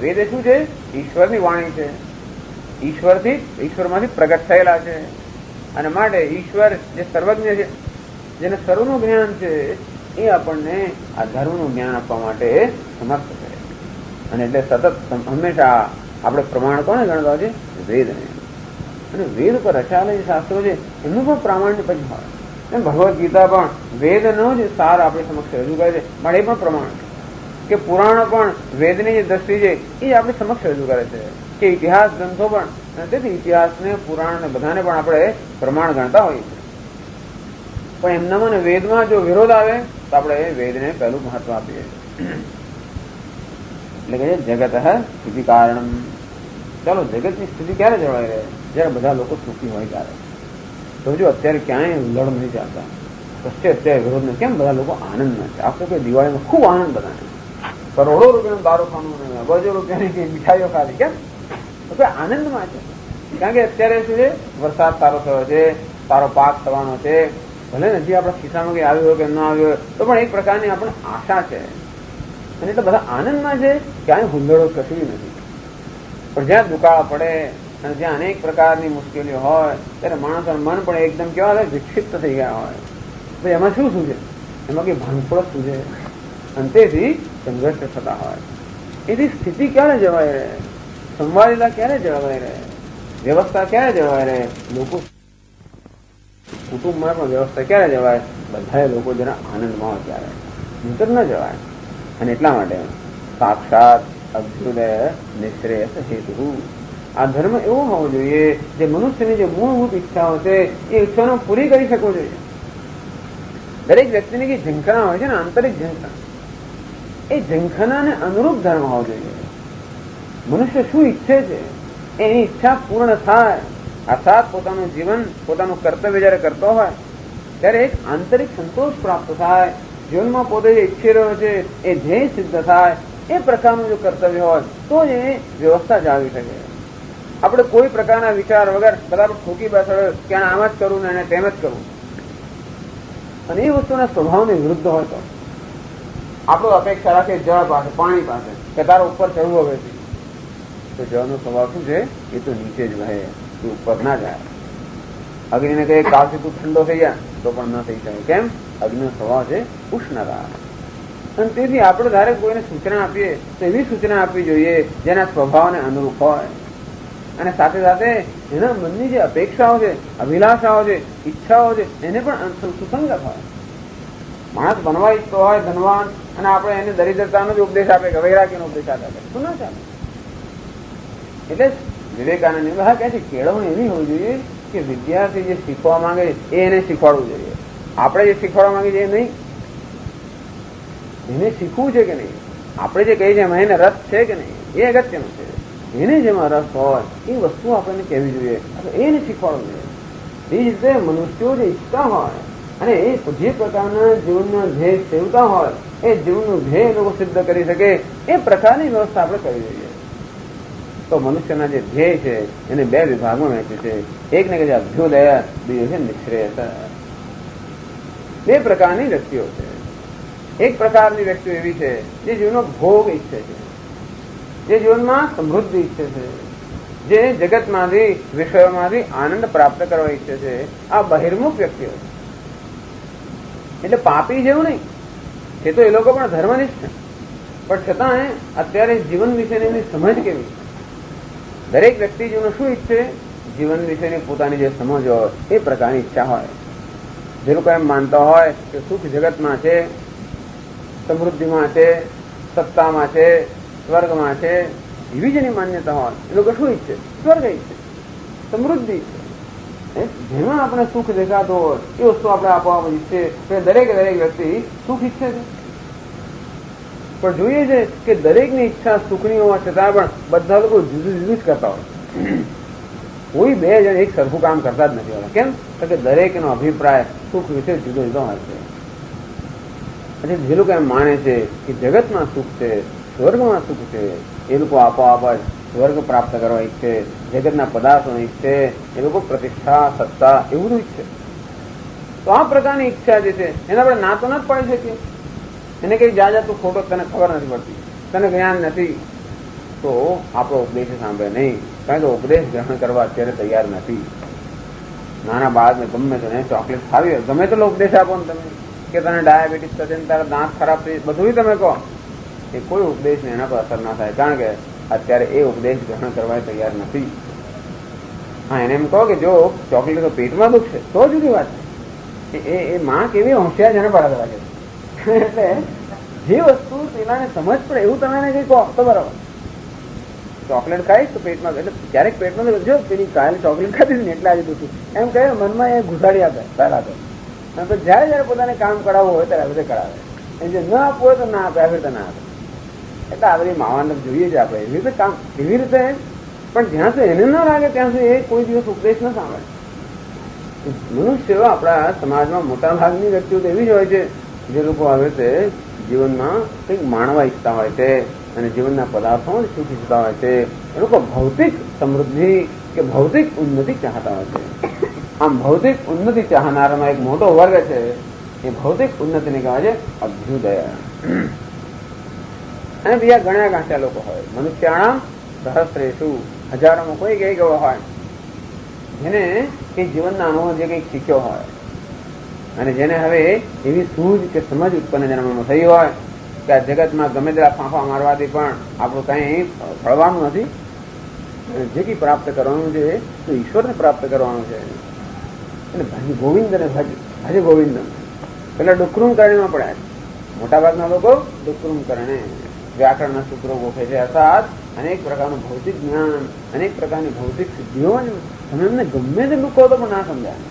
વેદ એ શું છે? ઈશ્વરની વાણી છે, ઈશ્વરમાંથી પ્રગટ થયેલા છે. અને માટે ઈશ્વર જે સર્વજ્ઞ છે, જેને સર્વનું જ્ઞાન છે, એ આપણને આ ધર્મનું જ્ઞાન આપવા માટે સમર્થ છે. અને એટલે સતત હંમેશા આપણે પ્રમાણ કોને ગણતા છે? વેદને. અને વેદ પર રચાયેલા જે શાસ્ત્રો છે એમનું પણ પ્રામાણ્ય પછી હોય. એમ ભગવદ્ ગીતા પણ વેદનો જ સાર આપણે સમક્ષ રજૂ કરે છે, પણ એ પણ પ્રમાણ કે પુરાણો પણ વેદની જે દ્રષ્ટિ છે એ આપણે સમક્ષ રજૂ કરે છે, કે ઇતિહાસ ગ્રંથો પણ. તેથી ઇતિહાસને, પુરાણ ને બધાને પણ આપણે પ્રમાણ ગણતા હોઈએ છીએ. પણ એમનામાં ને વેદમાં જો વિરોધ આવે તો આપણે વેદને પહેલું મહત્વ આપીએ. એટલે કે જગત સ્થિતિ કારણમ. ચાલો, જગતની સ્થિતિ ક્યારે જળવાઈ રહે? જયારે બધા લોકો સુખી હોય ત્યારે. તો જો અત્યારે ક્યાંય લડ નથી ચાલતા, કશે અત્યારે વિરોધ નથી. કેમ? બધા લોકો આનંદમાં છે. આપણે કોઈ દિવાળીમાં ખૂબ આનંદ બધાને, કરોડો રૂપિયાનું દારૂ ખાવાનું, અબજો રૂપિયાની મીઠાઈઓ ખાધી. કેમ? તો કોઈ આનંદમાં છે. કારણ કે અત્યારે શું છે? વરસાદ સારો થયો છે, સારો પાક થવાનો છે. ભલે નથી આપણા ખિસ્સામાં કઈ આવ્યું હોય કે ન આવ્યું હોય તો પણ એક પ્રકારની આપણે આશા છે. અને એટલે બધા આનંદમાં છે, ક્યાંય હુંદડો કશું નથી. પણ જ્યાં દુકાળ પડે અને જ્યાં અનેક પ્રકારની મુશ્કેલીઓ હોય ત્યારે માણસોનું મન પણ એકદમ કેવા હોય? વિક્ષિપ્ત થઈ ગયા હોય. ભાઈ એમાં શું છે? એમાં કઈ ભાંગફોડ શું છે? અને તેથી સંઘર્ષ થતા હોય. એથી સ્થિતિ ક્યારે જળવાઈ રહે? સંવાદિતા ક્યારે જળવાઈ રહે? વ્યવસ્થા ક્યારે જળવાઈ રહે? લોકો કુટુંબમાં પણ વ્યવસ્થા ક્યારે જવાય? બધા લોકો જરા આનંદમાં હોય ત્યારે, નહીતર ન જવાય. અને એટલા માટે સાક્ષાત અભ્યુદય નિશ્રેયસ હેતુ. આ ધર્મ એવો હોવો જોઈએ જે મનુષ્યની જે મૂળભૂત ઈચ્છાઓ છે એ ઈચ્છાનો પૂરી કરી શકવો જોઈએ. દરેક વ્યક્તિની જે ઝંખના હોય છે ને, આંતરિક ઝંખના, એ ઝંખનાને અનુરૂપ ધર્મ હોવો જોઈએ. મનુષ્ય શું ઈચ્છે છે એની ઈચ્છા પૂર્ણ થાય, અર્થાત પોતાનું જીવન, પોતાનું કર્તવ્ય જયારે કરતો હોય ત્યારે એક આંતરિક સંતોષ પ્રાપ્ત થાય. જીવનમાં પોતે જે ઈચ્છી રહ્યો છે એ ધ્યેય સિદ્ધ થાય, એ પ્રકારનું જો કર્તવ્ય હોય તો જ એ વ્યવસ્થા જાળવી શકે. આપણે કોઈ પ્રકારના વિચાર વગર બરાબર ઠોકી બેસાડો કે આમ જ કરવું ને એને તેમ જ કરવું, અને એ વસ્તુના સ્વભાવને વિરુદ્ધ હોય તો આપણો અપેક્ષા રાખે જળ પાસે, પાણી પાસે કે તારો ઉપર ચડવું હવે છે, તો જળનો સ્વભાવ શું છે? એ તો નીચે જ વહે, એ ઉપર ના જાય. અગ્નિને કહે કાલથી તું ઠંડો થઈ જાય તો પણ ન થઈ શકે. કેમ? અગ્નિનો સ્વભાવ છે ઉષ્ણતા. અને તેથી આપણે ધારે કોઈને સૂચના આપીએ તો એવી સૂચના આપવી જોઈએ જેના સ્વભાવને અનુરૂપ હોય, અને સાથે સાથે એના મનની જે અપેક્ષાઓ છે, અભિલાષાઓ છે, ઈચ્છાઓ છે, એને પણ સુસંગત હોય. માણસ બનવા ઈચ્છતો હોય ધનવાન, અને આપણે એને દરિદ્રતાનો જ ઉપદેશ આપે કે વૈરાગ્યનો ઉપદેશ આપે તો ના ચાલે. એટલે વિવેકાનંદ કહે છે કેળવણી એવી હોવી જોઈએ કે વિદ્યાર્થી જે શીખવા માંગે એ એને શીખવાડવું જોઈએ. આપણે જે શીખવાડવા માંગીએ છીએ એ નહીં, એને શીખવું છે કે નહીં, આપણે જે કહીએ છીએ એમાં એને રસ છે કે નહીં એ અગત્યનું છે. એને જેમાં રસ હોય એ વસ્તુ આપણને કહેવી જોઈએ, એને શીખવાડવું જોઈએ. એ જ રીતે મનુષ્યો જે ઈચ્છતા હોય અને એ જે પ્રકારના જીવનના ધ્યેય સેવતા હોય એ જીવનનું ધ્યેય લોકો સિદ્ધ કરી શકે એ પ્રકારની વ્યવસ્થા આપણે કરવી જોઈએ. તો મનુષ્યના જે ધ્યેય છે એને બે વિભાગમાં વહેંચ્યું છે. એકને કહે છે અભ્યુદય, બીજો છે નિશ્રેયસ. બે પ્રકારની વ્યક્તિઓ છે. એક પ્રકારની વ્યક્તિઓ એવી છે જે જીવનનો ભોગ ઈચ્છે છે, જે જીવનમાં સમૃદ્ધિ ઈચ્છે છે, જે જગતમાંથી વિષયોમાંથી આનંદ પ્રાપ્ત કરવા ઈચ્છે છે. આ બહિર્મુખ વ્યક્તિઓ છે. એટલે પાપી જેવું નહીં, એ તો એ લોકો પણ ધર્મનિષ્ઠ છે, પણ છતાં અત્યારે જીવન વિશેની એની સમજ કેવી? દરેક વ્યક્તિ જીવન શું ઈચ્છે? જીવન વિશેની પોતાની જે સમજ હોય એ પ્રકારની ઈચ્છા હોય. જે લોકો એમ માનતા હોય કે સુખ જગતમાં છે, સમૃદ્ધિમાં છે, સત્તામાં છે, સ્વર્ગમાં છે, એવી જેની માન્યતા હોય એ લોકો શું ઈચ્છે? સ્વર્ગ ઈચ્છે, સમૃદ્ધિ ઈચ્છે. જેમાં આપણે સુખ દેખાતો હોય એ વસ્તુ આપણે આપવા ઈચ્છે. દરેક વ્યક્તિ સુખ ઈચ્છે છે, પણ જોઈએ છે કે દરેકની ઈચ્છા સુખની હોવા છતાં પણ બધા લોકો જુદું જુદું જ કરતા હોય. કોઈ બે જણ એક સરખું કામ કરતા જ નથી હોતા. કેમ? કે દરેકનો અભિપ્રાય સુખ વિશે જુદો જુદો હોય છે. એટલે જે લોકો એમ માને છે કે જગતમાં સુખ છે, સ્વર્ગમાં સુખ છે, એ લોકો આપોઆપ જ સ્વર્ગ પ્રાપ્ત કરવા ઈચ્છે, જગતના પદાર્થો ઈચ્છે, એ લોકો પ્રતિષ્ઠા, સત્તા એવું ઈચ્છે. તો આ પ્રકારની ઈચ્છા જે છે એને આપણે ના તો ન જ પાડી શકીએ. એને કઈ જા તું ખોટો, તને ખબર નથી પડતી, તને જ્ઞાન નથી, તો આપણો ઉપદેશ સાંભળે નહીં. કારણ કે ઉપદેશ ગ્રહણ કરવા અત્યારે તૈયાર નથી. નાના બાળકને ગમે તેને ચોકલેટ ખાવી હોય, ગમે તેટલો ઉપદેશ આપો ને તમે કે તને ડાયાબિટીસ થશે, તારા દાંત ખરાબ થઈ, બધું તમે કહો, એ કોઈ ઉપદેશ એના પર અસર ના થાય. કારણ કે અત્યારે એ ઉપદેશ ગ્રહણ કરવા તૈયાર નથી. હા, એને એમ કહો કે જો ચોકલેટ પેટમાં દુખશે તો જુદી વાત છે. એ માં કેવી હોશિયાર જેને બરાબર લાગે. એટલે જે વસ્તુ પેલાને સમજ પડે એવું તમે એને કઈ કહો તો બરાબર. ચોકલેટ ખાઈશ તો પેટમાં, એટલે ક્યારેક પેટમાં જો પેલી કાલે ચોકલેટ ખાધી ને એટલે આજે દુખી એમ કહે, મનમાં એ ઘુસાડી આપે પહેલા તો. અને જયારે પોતાને કામ કરાવવું હોય ત્યારે આવી રીતે કરાવે. જે ન આપવું હોય તો ના આપે, આવી રીતે ના આપે. એટલે આ બધી માવાને જોઈએ છે આપણે એવી રીતે કામ, એવી રીતે. પણ જ્યાં સુધી એને ના લાગે ત્યાં સુધી એ કોઈ દિવસ ઉપદેશ ન સાંભળે. મનુષ્યો આપણા સમાજમાં મોટા ભાગની વ્યક્તિઓ તો એવી જ હોય છે જે લોકો આવે છે જીવનમાં કંઈક માણવા ઈચ્છતા હોય છે અને જીવનના પદાર્થોમાં સુખ ઈચ્છતા હોય છે. એ લોકો ભૌતિક સમૃદ્ધિ કે ભૌતિક ઉન્નતિ ચાહતા હોય છે. આમ ભૌતિક ઉન્નતિ ચાહનારામાં એક મોટો વર્ગ છે, એ ભૌતિક ઉન્નતિને કહેવાય છે અભ્યુદય. અને બીજા ઘણા ગાંઠ્યા લોકો હોય, મનુષ્યાણામ સહસ્રેષુ, હજારોમાં કોઈ કઈ ગયો હોય જેને કઈ જીવનના અનુભવ જે કંઈક શીખ્યો હોય અને જેને હવે એવી સૂઝ કે સમજ ઉત્પન્ન જન્મમાં થઈ હોય કે આ જગતમાં ગમે તેવા ફાંફા મારવાથી પણ આપણું કંઈ ફળવાનું નથી, જે કંઈ પ્રાપ્ત કરવાનું છે તો ઈશ્વરને પ્રાપ્ત કરવાનું છે. એટલે ભજ ગોવિંદને ભજ ગોવિંદ. પેલા ડુકરૂમ કરણીમાં પડ્યા છે મોટાભાગના લોકો. ડુકરૂમ કરણે વ્યાકરણના સૂત્રો ગોખે છે, અર્થાત અનેક પ્રકારનું ભૌતિક જ્ઞાન, અનેક પ્રકારની ભૌતિક સિદ્ધિઓ તમે એમને ગમે તેટલું કહો તો પણ ના સમજાય.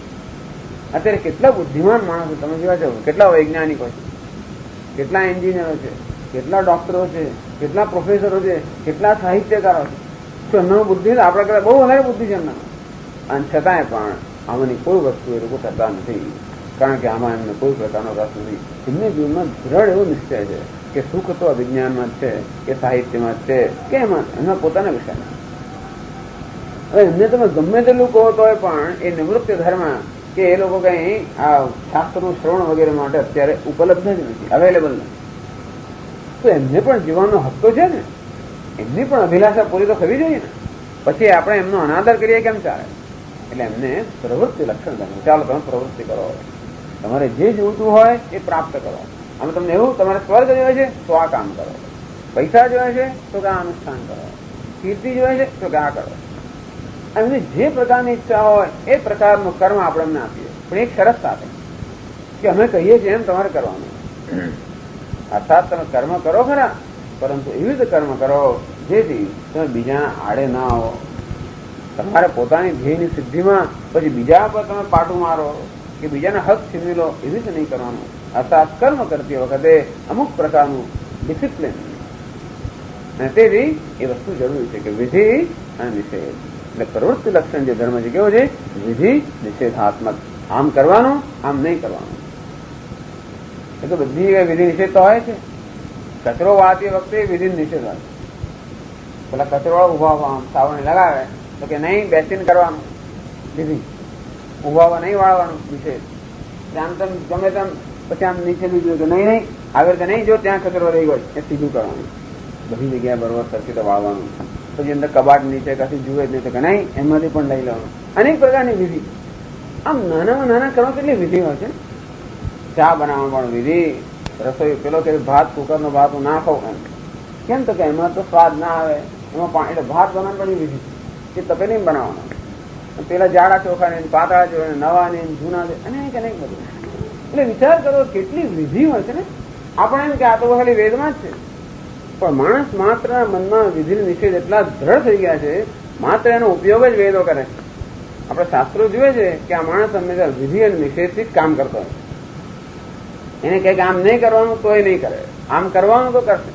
અત્યારે કેટલા બુદ્ધિમાન માણસો તમે જોવા જાવ, કેટલા વૈજ્ઞાનિકો છે, કેટલા એન્જિનિયરો છે, કેટલા ડોક્ટરો છે, કેટલા પ્રોફેસરો છે, કેટલા સાહિત્યકારો છે. તો એમનો બુદ્ધિ આપણા કરતા બહુ વધારે બુદ્ધિ છે એમના. અને છતાંય પણ આમાંની કોઈ વસ્તુ એ લોકો કરતા નથી, કારણ કે આમાં એમને કોઈ પ્રકારનો રસ નથી. એમને જીવનમાં દ્રઢ એવો નિશ્ચય છે કે સુખ તો અભિજ્ઞાનમાં જ છે, કે સાહિત્યમાં જ છે, કે એમાં પોતાના વિષયમાં. હવે એમને તમે ગમે તેટલું કહો તો પણ એ નિવૃત્તિ ધર્મ કે એ લોકો કઈ આ શાસ્ત્રનું શ્રવણ વગેરે માટે અત્યારે ઉપલબ્ધ જ નથી, અવેલેબલ નથી. તો એમને પણ જીવવાનો હક તો છે ને, એમની પણ અભિલાષા પૂરી તો થવી જોઈએ ને. પછી આપણે એમનો અનાદર કરીએ કેમ ચાલે? એટલે એમને પ્રવૃત્તિ લક્ષણ ગણવું. ચાલો તમે પ્રવૃત્તિ કરો, તમારે જે જોઈતું હોય એ પ્રાપ્ત કરો. આમ તમને એવું તમારે સ્વર્ગ જોઈએ છે તો આ કામ કરો, પૈસા જોઈએ છે તો કે આ અનુષ્ઠાન કરો, કીર્તિ જોઈએ છે તો કે આ કરો. એમની જે પ્રકારની ઈચ્છા હોય એ પ્રકારનું કર્મ આપણે એમને આપીએ, પણ એક શરત સાથે કે અમે કહીએ છીએ એમ તમારે કરવાનું. અર્થાત તમે કર્મ કરો ખરા, પરંતુ એવી રીતે કર્મ કરો જેથી તમે બીજાના આડે ના આવો. તમારે પોતાની ધ્યેયની સિદ્ધિમાં પછી બીજા પર તમે પાટું મારો કે બીજાના હક છીનવી લો, એવી રીતે નહીં કરવાનું. અર્થાત કર્મ કરતી વખતે અમુક પ્રકારનું ડિસિપ્લિન, અને તેથી એ વસ્તુ જરૂરી છે કે વિધિ અને નિષેધ. એટલે પ્રવૃત્તિ લક્ષણ જે ધર્મ છે કેવો છે? વિધિ નિષેધાત્મક. આમ કરવાનું, આમ નહીં કરવાનું. એ તો બધી વિધિ નિષેધ તો હોય છે. કચરો વાળતી વખતે વિધિ નિષેધ હોય. પેલા કચરો ઉભા સાવરણી લગાવે તો કે નહીં બેસીને કરવાનું, વિધિ. ઉભા નહીં વાળવાનું, નિષેધ. આમ તેમ ગમે તેમ પછી આમ નીચે લીધું કે નહીં આવી રીતે નહીં, જો ત્યાં કચરો રહી ગયો એ સીધું કરવાનું, બધી જગ્યાએ બરોબર સરખી વાળવાનું. પછી અંદર કબાટ નીચે કશું જુએ જ નહીં તો કે નહીં એમાંથી પણ લઈ લેવાનું. અનેક પ્રકારની વિધિ. આમ નાનામાં નાના કરવા કેટલી વિધિ હોય છે. ચા બનાવવા પણ વિધિ, રસોઈ પેલો કે ભાત કુકરનો ભાત હું ના ખાઉં એમ કેમ તો કે એમાં તો સ્વાદ ના આવે, એમાં પાણી. એટલે ભાત બનાવવાની વિધિ એ તપે નહીં બનાવવાનો. પેલા જાડા ચોખા ને પાતળા ચોખા, નવા ને જૂના, અનેક અનેક બધું. એટલે વિચાર કરો કેટલી વિધિ હોય છે ને. આપણે એમ કે આ તો ખાલી વેદમાં જ છે, પણ માણસ માત્ર મનમાં વિધિ નિષેધ એટલા દ્રઢ થઈ ગયા છે, માત્ર એનો ઉપયોગ જ વેદો કરે છે. આપણે શાસ્ત્રો જોઈએ છે કે આ માણસ હંમેશા વિધિ અને નિષેધથી જ કામ કરતો હોય. એને કહે કે આમ નહીં કરવાનું તો એ નહીં કરે, આમ કરવાનું તો કરશે.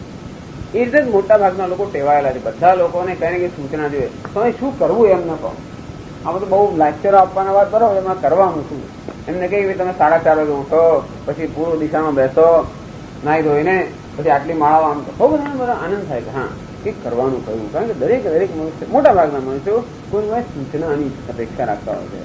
એ રીતે જ મોટા ભાગના લોકો ટેવાયેલા છે. બધા લોકોને કઈ ને કઈ સૂચના જોઈએ, તમે શું કરવું એમ ન કહો. આ બધું બહુ લેક્ચરો આપવાના વાત બરોબર, એમાં કરવાનું શું? એમને કહી તમે 4:30 વાગે ઉઠો, પછી પૂર્વ દિશામાં બેસો, નાહી ધોઈને પછી આટલી માળાઓ આમ બહુ બધા આનંદ થાય કે હા કંઈક કરવાનું કહ્યું. કારણ કે દરેક મનુષ્ય, મોટા ભાગના મનુષ્યો કોઈ સૂચનાની અપેક્ષા રાખતા હોય છે.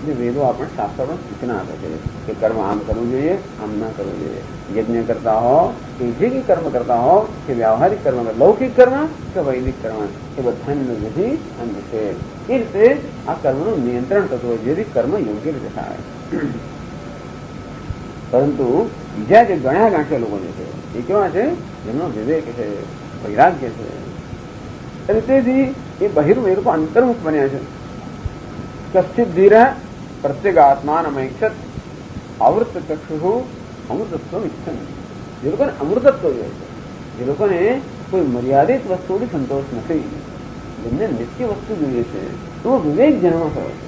જે વેદો આપણે શાસ્ત્રો પણ સૂચના આપે છે કે કર્મ આમ કરવું જોઈએ, આમ ના કરવું જોઈએ. યજ્ઞ કરતા હો કે જે કંઈ કર્મ કરતા હો, કે વ્યવહારિક કર્મ, લૌકિક કર્મ કે વૈદિક કર્મ, એ બધાની વિધિ અને નિષેધ. એ રીતે આ કર્મનું નિયંત્રણ થતું હોય જેથી કર્મ યોગ્ય રીતે થાય. પરંતુ બીજા જે ગણ્યા ગાંઠ્યા લોકો જે છે એ કેવા છે? જેમનો વિવેક છે, વૈરાગ્ય છે, અને તેથી એ બહિર્મુખ, એ લોકો અંતર્મુખ બન્યા છે. કશ્ચિત ધીર પ્રત્યેક આત્માનમૈક્ષત આવૃત ચક્ષુ અમૃતત્વ ઈચ્છન. જે લોકોને અમૃતત્વ જોઈએ છે, જે લોકોને કોઈ મર્યાદિત વસ્તુથી સંતોષ નથી, જેમને નિત્ય વસ્તુ જોઈએ છે, તો વિવેક જન્મ થયો છે.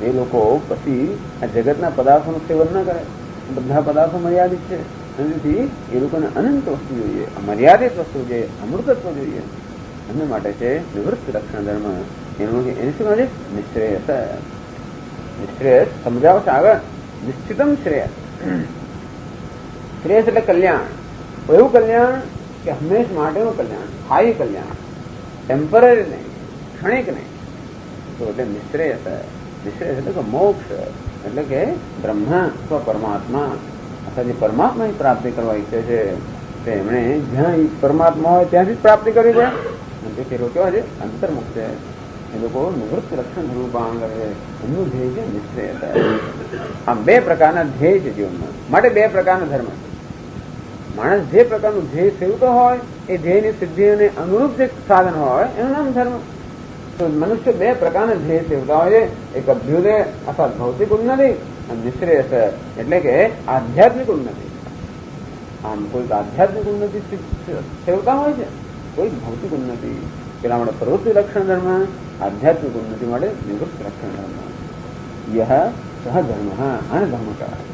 એ લોકો પછી આ જગતના પદાર્થોનું સેવન ન કરે. બધા પદાર્થો મર્યાદિત છે, તેથી એ લોકોને અનંત વસ્તુ જોઈએ, મર્યાદિત વસ્તુ જોઈએ, અમૃતત્વ જોઈએ. એમને માટે છે નિવૃત્તિ લક્ષણ ધર્મ. એને શું કહે છે? નિશ્રેયસ. નિશ્રેયસ સમજાવશે આગળ. નિશ્ચિતમ શ્રેયસ. શ્રેયસ એટલે કલ્યાણ. એવું કલ્યાણ કે હંમેશ માટેનું કલ્યાણ, સ્થાયી કલ્યાણ, ટેમ્પરરી નહીં, ક્ષણિક નહીં. તો એટલે નિશ્રેયસ. નિશ્રેયસ એટલે કે મોક્ષ, એટલે કે બ્રહ્મ અથવા પરમાત્મા, અથવા જે પરમાત્માની પ્રાપ્તિ કરવા ઈચ્છે છે તે એમણે જ્યાં પરમાત્મા હોય ત્યાંથી જ પ્રાપ્તિ કરવી પડે. અને તે લોકો કેવા છે? અંતર્મુખ છે. એ લોકો નિવૃત્તિ લક્ષણ ધર્મ પાલન કરે છે. એમનું ધ્યેય છે નિશ્ચયતા. આમ બે પ્રકારના ધ્યેય છે જીવનમાં. માટે બે પ્રકારના ધર્મ છે. માણસ જે પ્રકારનું ધ્યેય સેવતો હોય એ ધ્યેયની સિદ્ધિને અનુરૂપ જે સાધન હોય એનું નામ ધર્મ. તો મનુષ્ય બે પ્રકારના ધ્યેય સેવતા હોય છે. એક અભ્યુદય અથવા ભૌતિક ઉન્નતિ, અને નિશ્રેયસ એટલે કે આધ્યાત્મિક ઉન્નતિ. આમ કોઈક આધ્યાત્મિક ઉન્નતિ સેવતા હોય છે, કોઈ ભૌતિક ઉન્નતિ. પેલા માટે પ્રવૃત્તિ લક્ષણ ધર્મ, આધ્યાત્મિક ઉન્નતિ માટે નિવૃત્તિ લક્ષણ ધર્મ. યહ સહ ધર્મ, આને ધર્મ કહેવાય.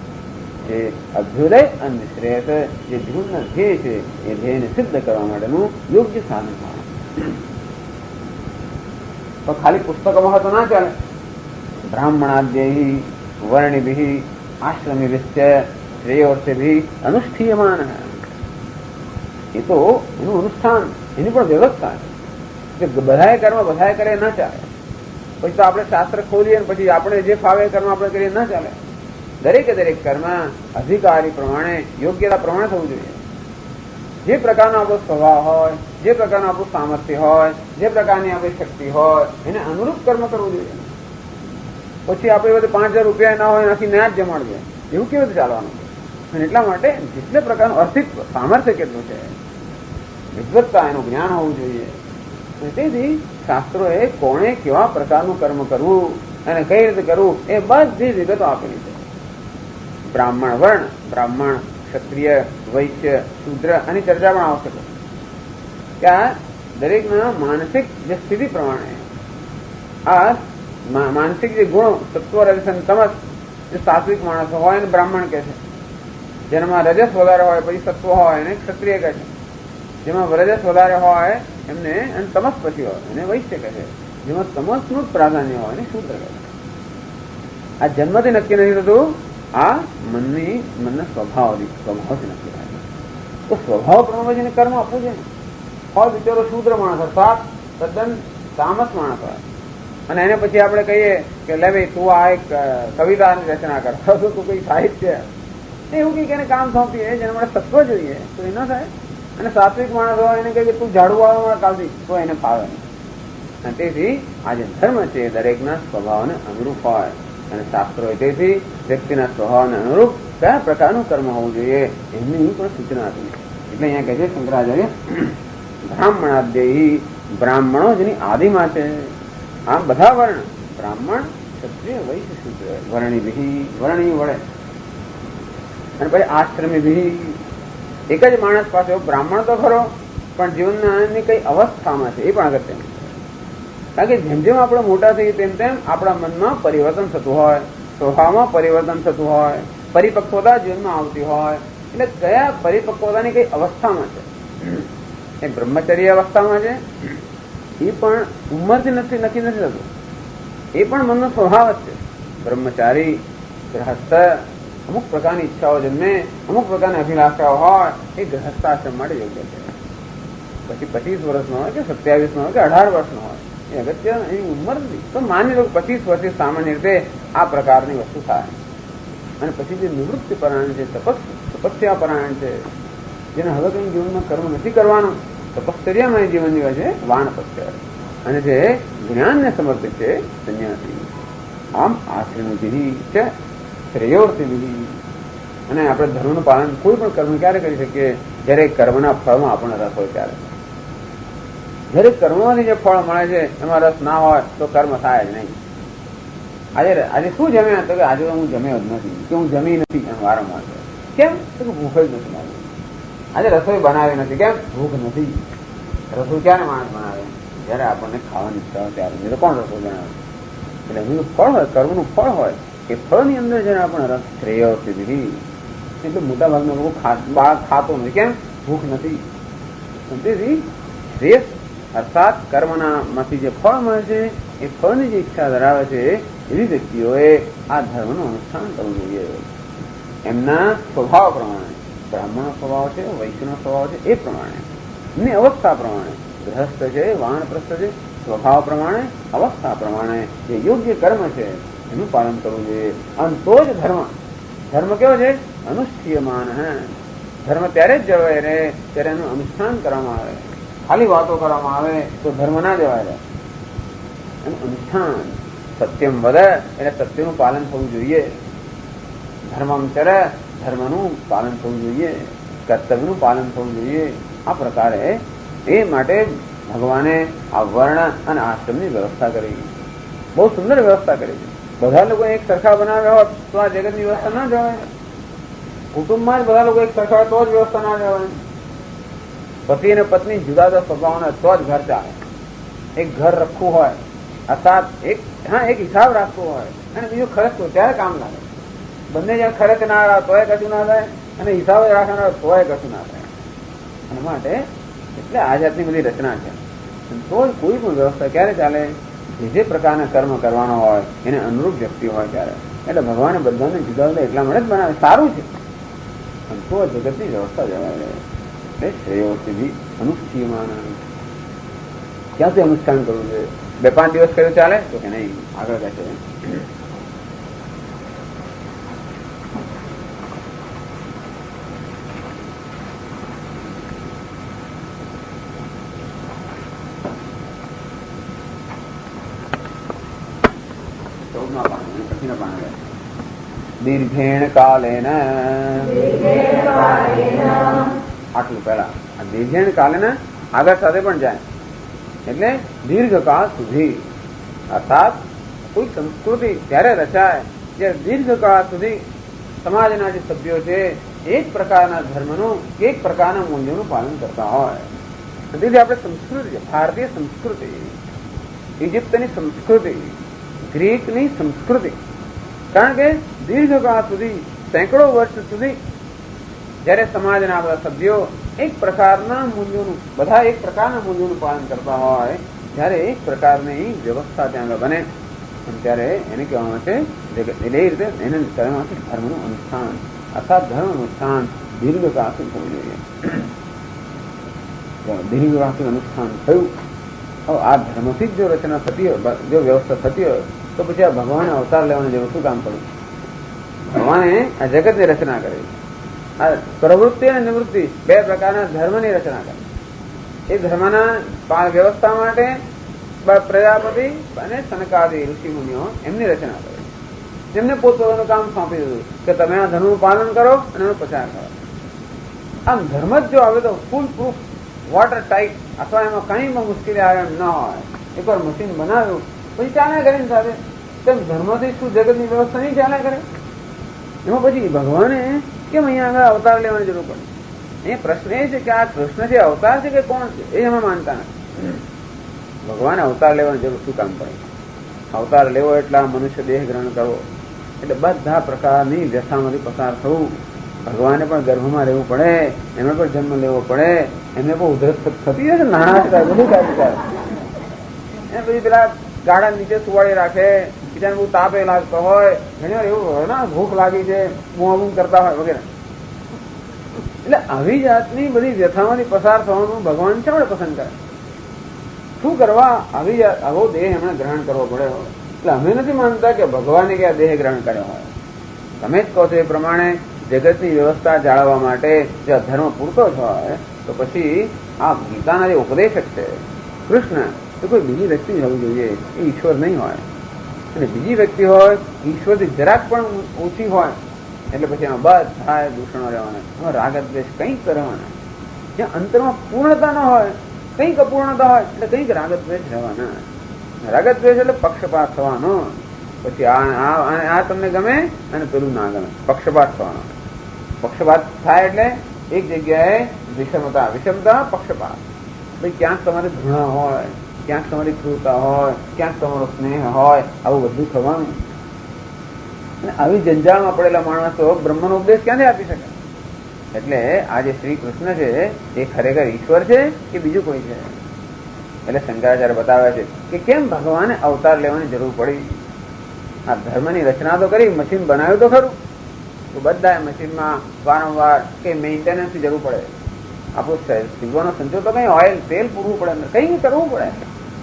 જે અભ્યુદય અને નિશ્રેયસ જે જીવનના ધ્યેય છે એ ધ્યેયને સિદ્ધ કરવા માટેનું યોગ્ય સાધન હોય. તો ખાલી પુસ્તકોમાં તો ના ચાલે. બ્રાહ્મણાદ્યૈ વર્ણિભિ આશ્રમિભિશ્ચ શ્રેયોર્થિભિ અનુષ્ઠીયમાન. એ તો એનું અનુષ્ઠાન, એની પણ વ્યવસ્થા છે. બધાએ કર્મ બધાએ કરે ના ચાલે. પછી તો આપણે શાસ્ત્ર ખોલીએ ને પછી આપણે જે ફાવે કર્મ આપણે કરીએ ના ચાલે. દરેકે દરેક કર્મ અધિકારી પ્રમાણે, યોગ્યતા પ્રમાણે થવું જોઈએ. જે પ્રકારનો આપણો સ્વભાવ હોય, જે પ્રકારનું આપણું સામર્થ્ય હોય, જે પ્રકારની આપણી શક્તિ હોય, એને અનુરૂપ કર્મ કરવું જોઈએ. પછી આપણે બધે 5,000 રૂપિયા ના હોય એનાથી ના જ જમાડીએ, એવું કેવી રીતે ચાલવાનું? અને એટલા માટે જેટલે પ્રકારનું અસ્તિત્વ, સામર્થ્ય કેટલું છે, વિદ્વત્તા, એનું જ્ઞાન હોવું જોઈએ. તેથી શાસ્ત્રોએ કોણે કેવા પ્રકારનું કર્મ કરવું અને કઈ રીતે કરવું એ બધી વિગતો આપેલી છે. બ્રાહ્મણ વર્ણ, બ્રાહ્મણ, ક્ષત્રિય, વૈશ્ય, શૂદ્ર આની ચર્ચા પણ આવશે. કે આ દરેકના માનસિક જે સ્થિતિ પ્રમાણે આ માનસિક જે ગુણો સત્વ, રજસ અને તમસ, જે સાત્વિક માણસો હોય એને બ્રાહ્મણ કહે છે. જેનામાં રજસ વધારે હોય પછી સત્વ હોય એને ક્ષત્રિય કહે છે. જેમાં રજસ વધારે હોય એમને અને તમસ પછી હોય એને વૈશ્ય કહે છે. જેમાં તમસનું જ પ્રાધાન્ય હોય એને શૂદ્ર કહે છે. આ જન્મથી નક્કી નથી થતું, આ મનના સ્વભાવથી નક્કી થાય છે. તો સ્વભાવ પ્રમાણે જેને કર્મ આપવું છે. હોય બિચારો શૂદ્ર માણસ અર્થાત તદ્દન તામસ માણસ હોય અને એને પછી આપણે કહીએ કે લે ભાઈ તું આ એક કવિતાની રચના કર, તું કોઈ સાહિત્ય, એવું કઈક એને કામ સોંપીએ જેના માટે સત્વ જોઈએ તો એ ન થાય. અને સાત્વિક માણસ હોય એને કહીએ તું ઝાડુ વાળવા કાલથી, તો એને ફાવે નહીં. અને તેથી આ જે ધર્મ છે એ દરેકના સ્વભાવને અનુરૂપ હોય અને શાસ્ત્રો તેથી વ્યક્તિના સ્વભાવને અનુરૂપ કયા પ્રકારનું કર્મ હોવું જોઈએ એમની પણ સૂચના આપી. એટલે અહીંયા કહે છે શંકરાચાર્ય બ્રાહ્મણાદ્યયી, બ્રાહ્મણો જેની આદિમાં છે. આમ બધા વર્ણ, બ્રાહ્મણ, ક્ષત્રિય, વૈશ્ય, શૂદ્ર, વર્ણી વળે અને પછી આશ્રમી ભી. એક જ માણસ પાસે બ્રાહ્મણ તો ખરો પણ જીવનની કઈ અવસ્થામાં છે એ પણ અગત્યનું. કારણ કે જેમ જેમ આપણે મોટા થઈએ તેમ તેમ આપણા મનમાં પરિવર્તન થતું હોય, સ્વભાવમાં પરિવર્તન થતું હોય, પરિપક્વતા જીવનમાં આવતી હોય. એટલે કયા પરિપક્વતાની કઈ અવસ્થામાં છે? એ બ્રહ્મચર્ય અવસ્થામાં છે એ પણ ઉંમરથી નક્કી નથી થતું. એ પણ મનનો સ્વભાવ જ છે. બ્રહ્મચારી, ગ્રહસ્થ, અમુક પ્રકારની ઈચ્છાઓ જન્મે, અમુક પ્રકારની અભિલાષાઓ હોય એ ગ્રહસ્થાશ્રમ માટે યોગ્ય છે. પછી 25 વર્ષનો હોય કે 27 હોય કે 18 વર્ષનો હોય એ અગત્ય એની ઉંમર નથી. તો માની લો 25 વર્ષે સામાન્ય રીતે આ પ્રકારની વસ્તુ થાય. અને પછી જે નિવૃત્તિ પરાયણ છે, તપસ્યા પરાયણ છે, જેને હવે કંઈ જીવનમાં કર્મ નથી કરવાનું, તપશ્ચર્યામાં જીવન જીવે છે, વાનપ્રસ્થ, અને જે જ્ઞાનને સમર્પિત છે સંન્યાસી. આમ આશ્રમ વિધિ છે, શ્રેયોર્થી વિધિ. અને આપણે ધર્મનું પાલન કોઈ પણ કર્મ ક્યારે કરી શકીએ? જ્યારે કર્મના ફળમાં આપણને રસ હોય ત્યારે. જ્યારે કર્મમાંથી જે ફળ મળે છે એમાં રસ ના હોય તો કર્મ થાય જ નહીં. આજે શું જમ્યા? તો કે આજે હું જમ્યો જ નથી, કે હું જમી નથી, એમ વારંવાર. કેમ? તો કે ભૂખ જ નથી લાગી. આજે રસોઈ બનાવી નથી, કેમ? ભૂખ નથી. રસોઈ ક્યારે માણસ બનાવે? જયારે આપણને ખાવાની ઈચ્છા હોય ત્યારે. તો કોણ રસોઈ બનાવે? એટલે એનું ફળ હોય, કર્મનું ફળ હોય, એ ફળની અંદર જયારે આપણે રસ શ્રેય વિધિ. એટલે મોટા ભાગના લોકો ખાતો નથી, કેમ? ભૂખ નથી. તેથી શ્રેષ્ઠ અર્થાત કર્મના માંથી જે ફળ મળે છે એ ફળની જે ઈચ્છા ધરાવે છે એવી વ્યક્તિઓએ આ ધર્મનું અનુષ્ઠાન કરવું જોઈએ. એમના સ્વભાવ પ્રમાણે, બ્રાહ્મણનો સ્વભાવ છે, વૈશ્યનો સ્વભાવ છે, એ પ્રમાણે, એમની અવસ્થા પ્રમાણે, ગ્રહસ્થ છે, વાનપ્રસ્થ છે, સ્વભાવ પ્રમાણે, અવસ્થા પ્રમાણે જે યોગ્ય કર્મ છે એનું પાલન કરવું જોઈએ. અને તો જ ધર્મ કેવો છે? અનુષ્ઠીયમાન. ધર્મ ત્યારે જ જવાય રહે ત્યારે એનું અનુષ્ઠાન કરવામાં આવે. ખાલી વાતો કરવામાં આવે તો ધર્મ ના જવાય રહે. એનું અનુષ્ઠાન, સત્યમ વદ એટલે સત્યનું પાલન થવું જોઈએ. ધર્મમ ચર, ધર્મનું પાલન થવું જોઈએ. કર્તવ્યનું પાલન થવું જોઈએ. આ પ્રકારે એ માટે ભગવાને આ વર્ણ અને આશ્રમની વ્યવસ્થા કરી. બહુ સુંદર વ્યવસ્થા કરી છે. બધા લોકો એક સરખા બનાવ્યા હોત તો આ જગતની વ્યવસ્થા ના જવાય. કુટુંબમાં જ બધા લોકો એક સરખા હોય તો જ વ્યવસ્થા ના જવાય. પતિ અને પત્ની જુદા જુદા સ્વભાવના તો જ ઘર ચાલે. એક ઘર રખવું હોય અર્થાત એક હિસાબ રાખવો હોય અને બીજું ખર્ચવું ત્યારે કામ લાગે. બંને જ્યાં ખર્ચ ના આવે તોય કશું ના થાય અને હિસાબ જ રાખવાના તોય કશું ના થાય. અને માટે એટલે આ જાતની બધી રચના છે. તો કોઈ પણ વ્યવસ્થા ક્યારે ચાલે? જે પ્રકારના કર્મ કરવાનો હોય એને અનુરૂપ વ્યક્તિ હોય ત્યારે. એટલે ભગવાને બધાને જુદા જુદા એટલા માટે જ બનાવે. સારું છે. અને તો જગતની વ્યવસ્થા જવાય રહે. શ્રેયોથી અનુષ્ઠીયમાન. ક્યાંથી અનુષ્ઠાન કરવું છે? 2-5 દિવસ કર્યું ચાલે તો કે નહીં? આગળ કહે છે દીર્ઘેણ કાલેન. આટલું પહેલા દીર્ઘેણ કાલેન આગળ સાથે પણ જાય એટલે દીર્ઘકાળ સુધી. અર્થાત કોઈ સંસ્કૃતિ ત્યારે રચાય જ્યારે દીર્ઘકાળ સુધી સમાજના જે સભ્યો છે એક પ્રકારના ધર્મનું એક પ્રકારના મૂલ્યોનું પાલન કરતા હોય. તેથી આપણે સંસ્કૃતિ, ભારતીય સંસ્કૃતિ, ઇજિપ્તની સંસ્કૃતિ, ગ્રીકની સંસ્કૃતિ, કારણ કે દીર્ઘકાળ સુધી, સેંકડો વર્ષ સુધી જયારે સમાજના બધા સભ્યો એક પ્રકારના મૂલ્યોનું, બધા એક પ્રકારના મૂલ્યોનું પાલન કરતા હોય ત્યારે એક પ્રકારની વ્યવસ્થા ત્યાં બને ત્યારે એને કહેવામાં છે. એટલે એ રીતે એને કહેવામાં છે ધર્મનું અનુષ્ઠાન. અર્થાત ધર્મ અનુષ્ઠાન દીર્ઘકાળથી થવું જોઈએ. દીર્ઘકાળથી અનુષ્ઠાન થયું. હવે આ ધર્મથી જ જો રચના થતી હોય, જો વ્યવસ્થા થતી હોય તો પછી આ ભગવાને અવતાર લેવાની જરૂર શું કામ પડ્યું? ભગવાને આ જગતની રચના કરી. આ પ્રવૃત્તિ અને નિવૃત્તિ 2 પ્રકારના ધર્મની રચના કરી. એ ધર્મના વ્યવસ્થા માટે પ્રજાપતિ અને સનકાદી ઋષિ મુનિઓ એમની રચના કરી. એમને પોતપોતાનું કામ સોંપી દીધું કે તમે આ ધર્મનું પાલન કરો અને એનો પ્રચાર કરો. આમ ધર્મ જ જો આવે તો ફૂલ પ્રૂફ, વોટર ટાઈટ, અથવા એમાં કંઈ પણ મુશ્કેલી આવે એમ ન હોય. એકવાર મશીન બનાવ્યું પછી ચાલ્યા કરે ને સાથે. તેમ ધર્મથી શું જગતની વ્યવસ્થા નહીં ચાલ્યા કરે? એમાં પછી ભગવાને કેમ અહીંયા આગળ અવતાર લેવાની જરૂર પડે? એ પ્રશ્ન એ છે કે આ કૃષ્ણ છે અવતાર છે કે કોણ છે? એ એમાં માનતા નથી. ભગવાને અવતાર લેવાની જરૂર શું કામ પડે? અવતાર લેવો એટલે મનુષ્ય દેહ ગ્રહણ કરવો એટલે બધા પ્રકારની વ્યથામાંથી પસાર થવું. ભગવાને પણ ગર્ભમાં રહેવું પડે, એમને પણ જન્મ લેવો પડે, એમને પણ ઉધરસ થતી હશે, નાણા બધું થાય. એ પછી પેલા ગાડા નીચે સુવાડી રાખે, બીજાને બહુ તાપે લાગતો હોય, ઘણી વાર એવું હોય ને ભૂખ લાગી છે, બૂમ કરતા હોય વગેરે. એટલે આવી જાતની બધી વ્યથામાંથી પસાર થવાનું ભગવાન શા માટે પસંદ કરે? શું કરવા આવો દેહ એમણે ગ્રહણ કરવો પડે? એટલે અમે નથી માનતા કે ભગવાને કે આ દેહ ગ્રહણ કર્યો હોય. તમે જ કહો છો એ પ્રમાણે જગતની વ્યવસ્થા જાળવવા માટે જો ધર્મ પૂરતો જ હોય તો પછી આ ગીતાના જે ઉપદેશક છે કૃષ્ણ, તો કોઈ બીજી વ્યક્તિ જ હોવી જોઈએ. એ ઈશ્વર નહીં હોય. અને બીજી વ્યક્તિ હોય ઈશ્વરથી જરાક પણ ઓછી હોય એટલે પછી એમાં બધા દૂષણો રહેવાના, એમાં રાગ દ્વેષ કંઈક રહેવાના. જ્યાં અંતરમાં પૂર્ણતા ન હોય, કંઈક અપૂર્ણતા હોય એટલે કંઈક રાગ દ્વેષ રહેવાના. રાગ દ્વેષ એટલે પક્ષપાત થવાનો. પછી આ તમને ગમે અને પેલું ના ગમે, પક્ષપાત થવાનો. પક્ષપાત થાય એટલે એક જગ્યાએ વિષમતા, વિષમતા પક્ષપાત. ભાઈ ક્યાંક તમારી ઘૃણા હોય, ક્યાંક તમારી ક્રૂરતા હોય, ક્યાંક તમારો સ્નેહ હોય, આવું બધું થવાનું. અને આવી જંજાળમાં પડેલા માણસો બ્રહ્મનો ઉપદેશ ક્યાંથી આપી શકે? એટલે આ જે શ્રી કૃષ્ણ છે એ ખરેખર ઈશ્વર છે કે બીજું કોઈ છે? એટલે શંકરાચાર્ય બતાવે છે કે કેમ ભગવાને અવતાર લેવાની જરૂર પડી. આ ધર્મની રચના તો કરી, મશીન બનાવ્યું તો ખરું, તો બધા મશીનમાં વારંવાર કઈ મેન્ટેનન્સની જરૂર પડે. આપણું સીવવાનો સંચો તો કઈ ઓઇલ તેલ પૂરવું પડે, કઈ કરવું પડે.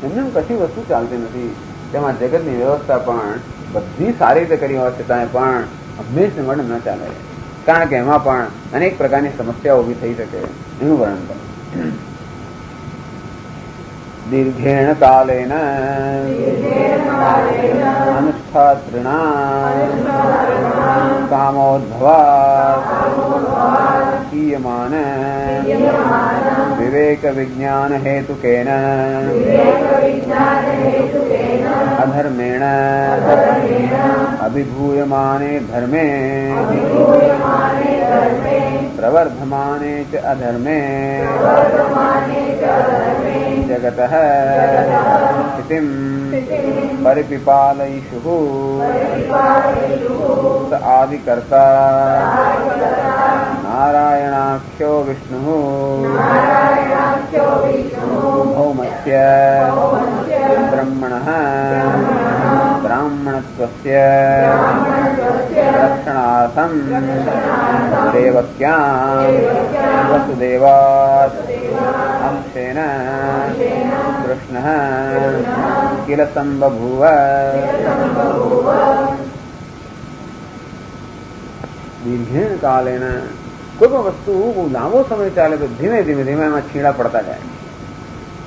એમને કશી વસ્તુ ચાલતી નથી. તેમાં જગતની વ્યવસ્થા પણ બધી સારી રીતે કરી હોય છતાંય પણ હંમેશા માટે ન ચાલે, કારણ કે એમાં પણ અનેક પ્રકારની સમસ્યાઓ ઉભી થઈ શકે. એનું વર્ણન કરે. દીર્ઘેણ કાલેન અનુષ્ઠાત્રિણા કામોદ્ભવાત હીયમાન વિવેક વિજ્ઞાન હેતુકેન અધર્મેણ અભિભૂયમાને ધર્મે પ્રવર્ધમાને ચ અધર્મે જગતઃ સ્થિતિમ પરિપિપાલયિષુઃ સ આદિકર્તા નારાયણાખ્યો વિષ્ણુઃ ભૌમસ્ય બ્રહ્મણઃ બ્રાહ્મણ બ્રાહ્મણત્વસ્ય રક્ષણાર્થમ દેવક્યાં વસુદેવાત અંશેન કૃષ્ણઃ કિલ સંબભૂવ. દીર્ઘેણ કાલેન કોઈ પણ વસ્તુ બહુ લાંબો સમય ચાલે તો ધીમે ધીમે ધીમે એમાં છીણા પડતા જાય.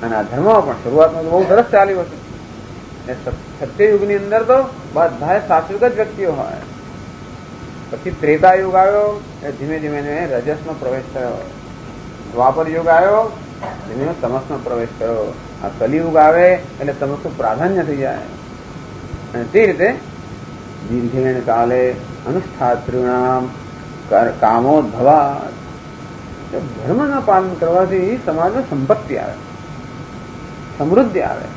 અને આ ધર્મમાં પણ શરૂઆતમાં તો બહુ સરસ ચાલ્યું હતું. સત્યયુગની અંદર તો બધા સાત્વિક જ વ્યક્તિઓ હોય. પછી ત્રેતા યુગ આવ્યો એ ધીમે ધીમે રજસનો પ્રવેશ થયો. દ્વાપર યુગ આવ્યો ધીમે ધીમે તમસનો પ્રવેશ થયો. આ કલિયુગ આવે એટલે તમસનું પ્રાધાન્ય થઈ જાય. અને તે રીતે દીર્ઘેણ કાલે અનુષ્ઠાતॄણામ કામોદ્ભવા. ધર્મના પાલન કરવાથી સમાજમાં સંપત્તિ આવે, સમૃદ્ધિ આવે.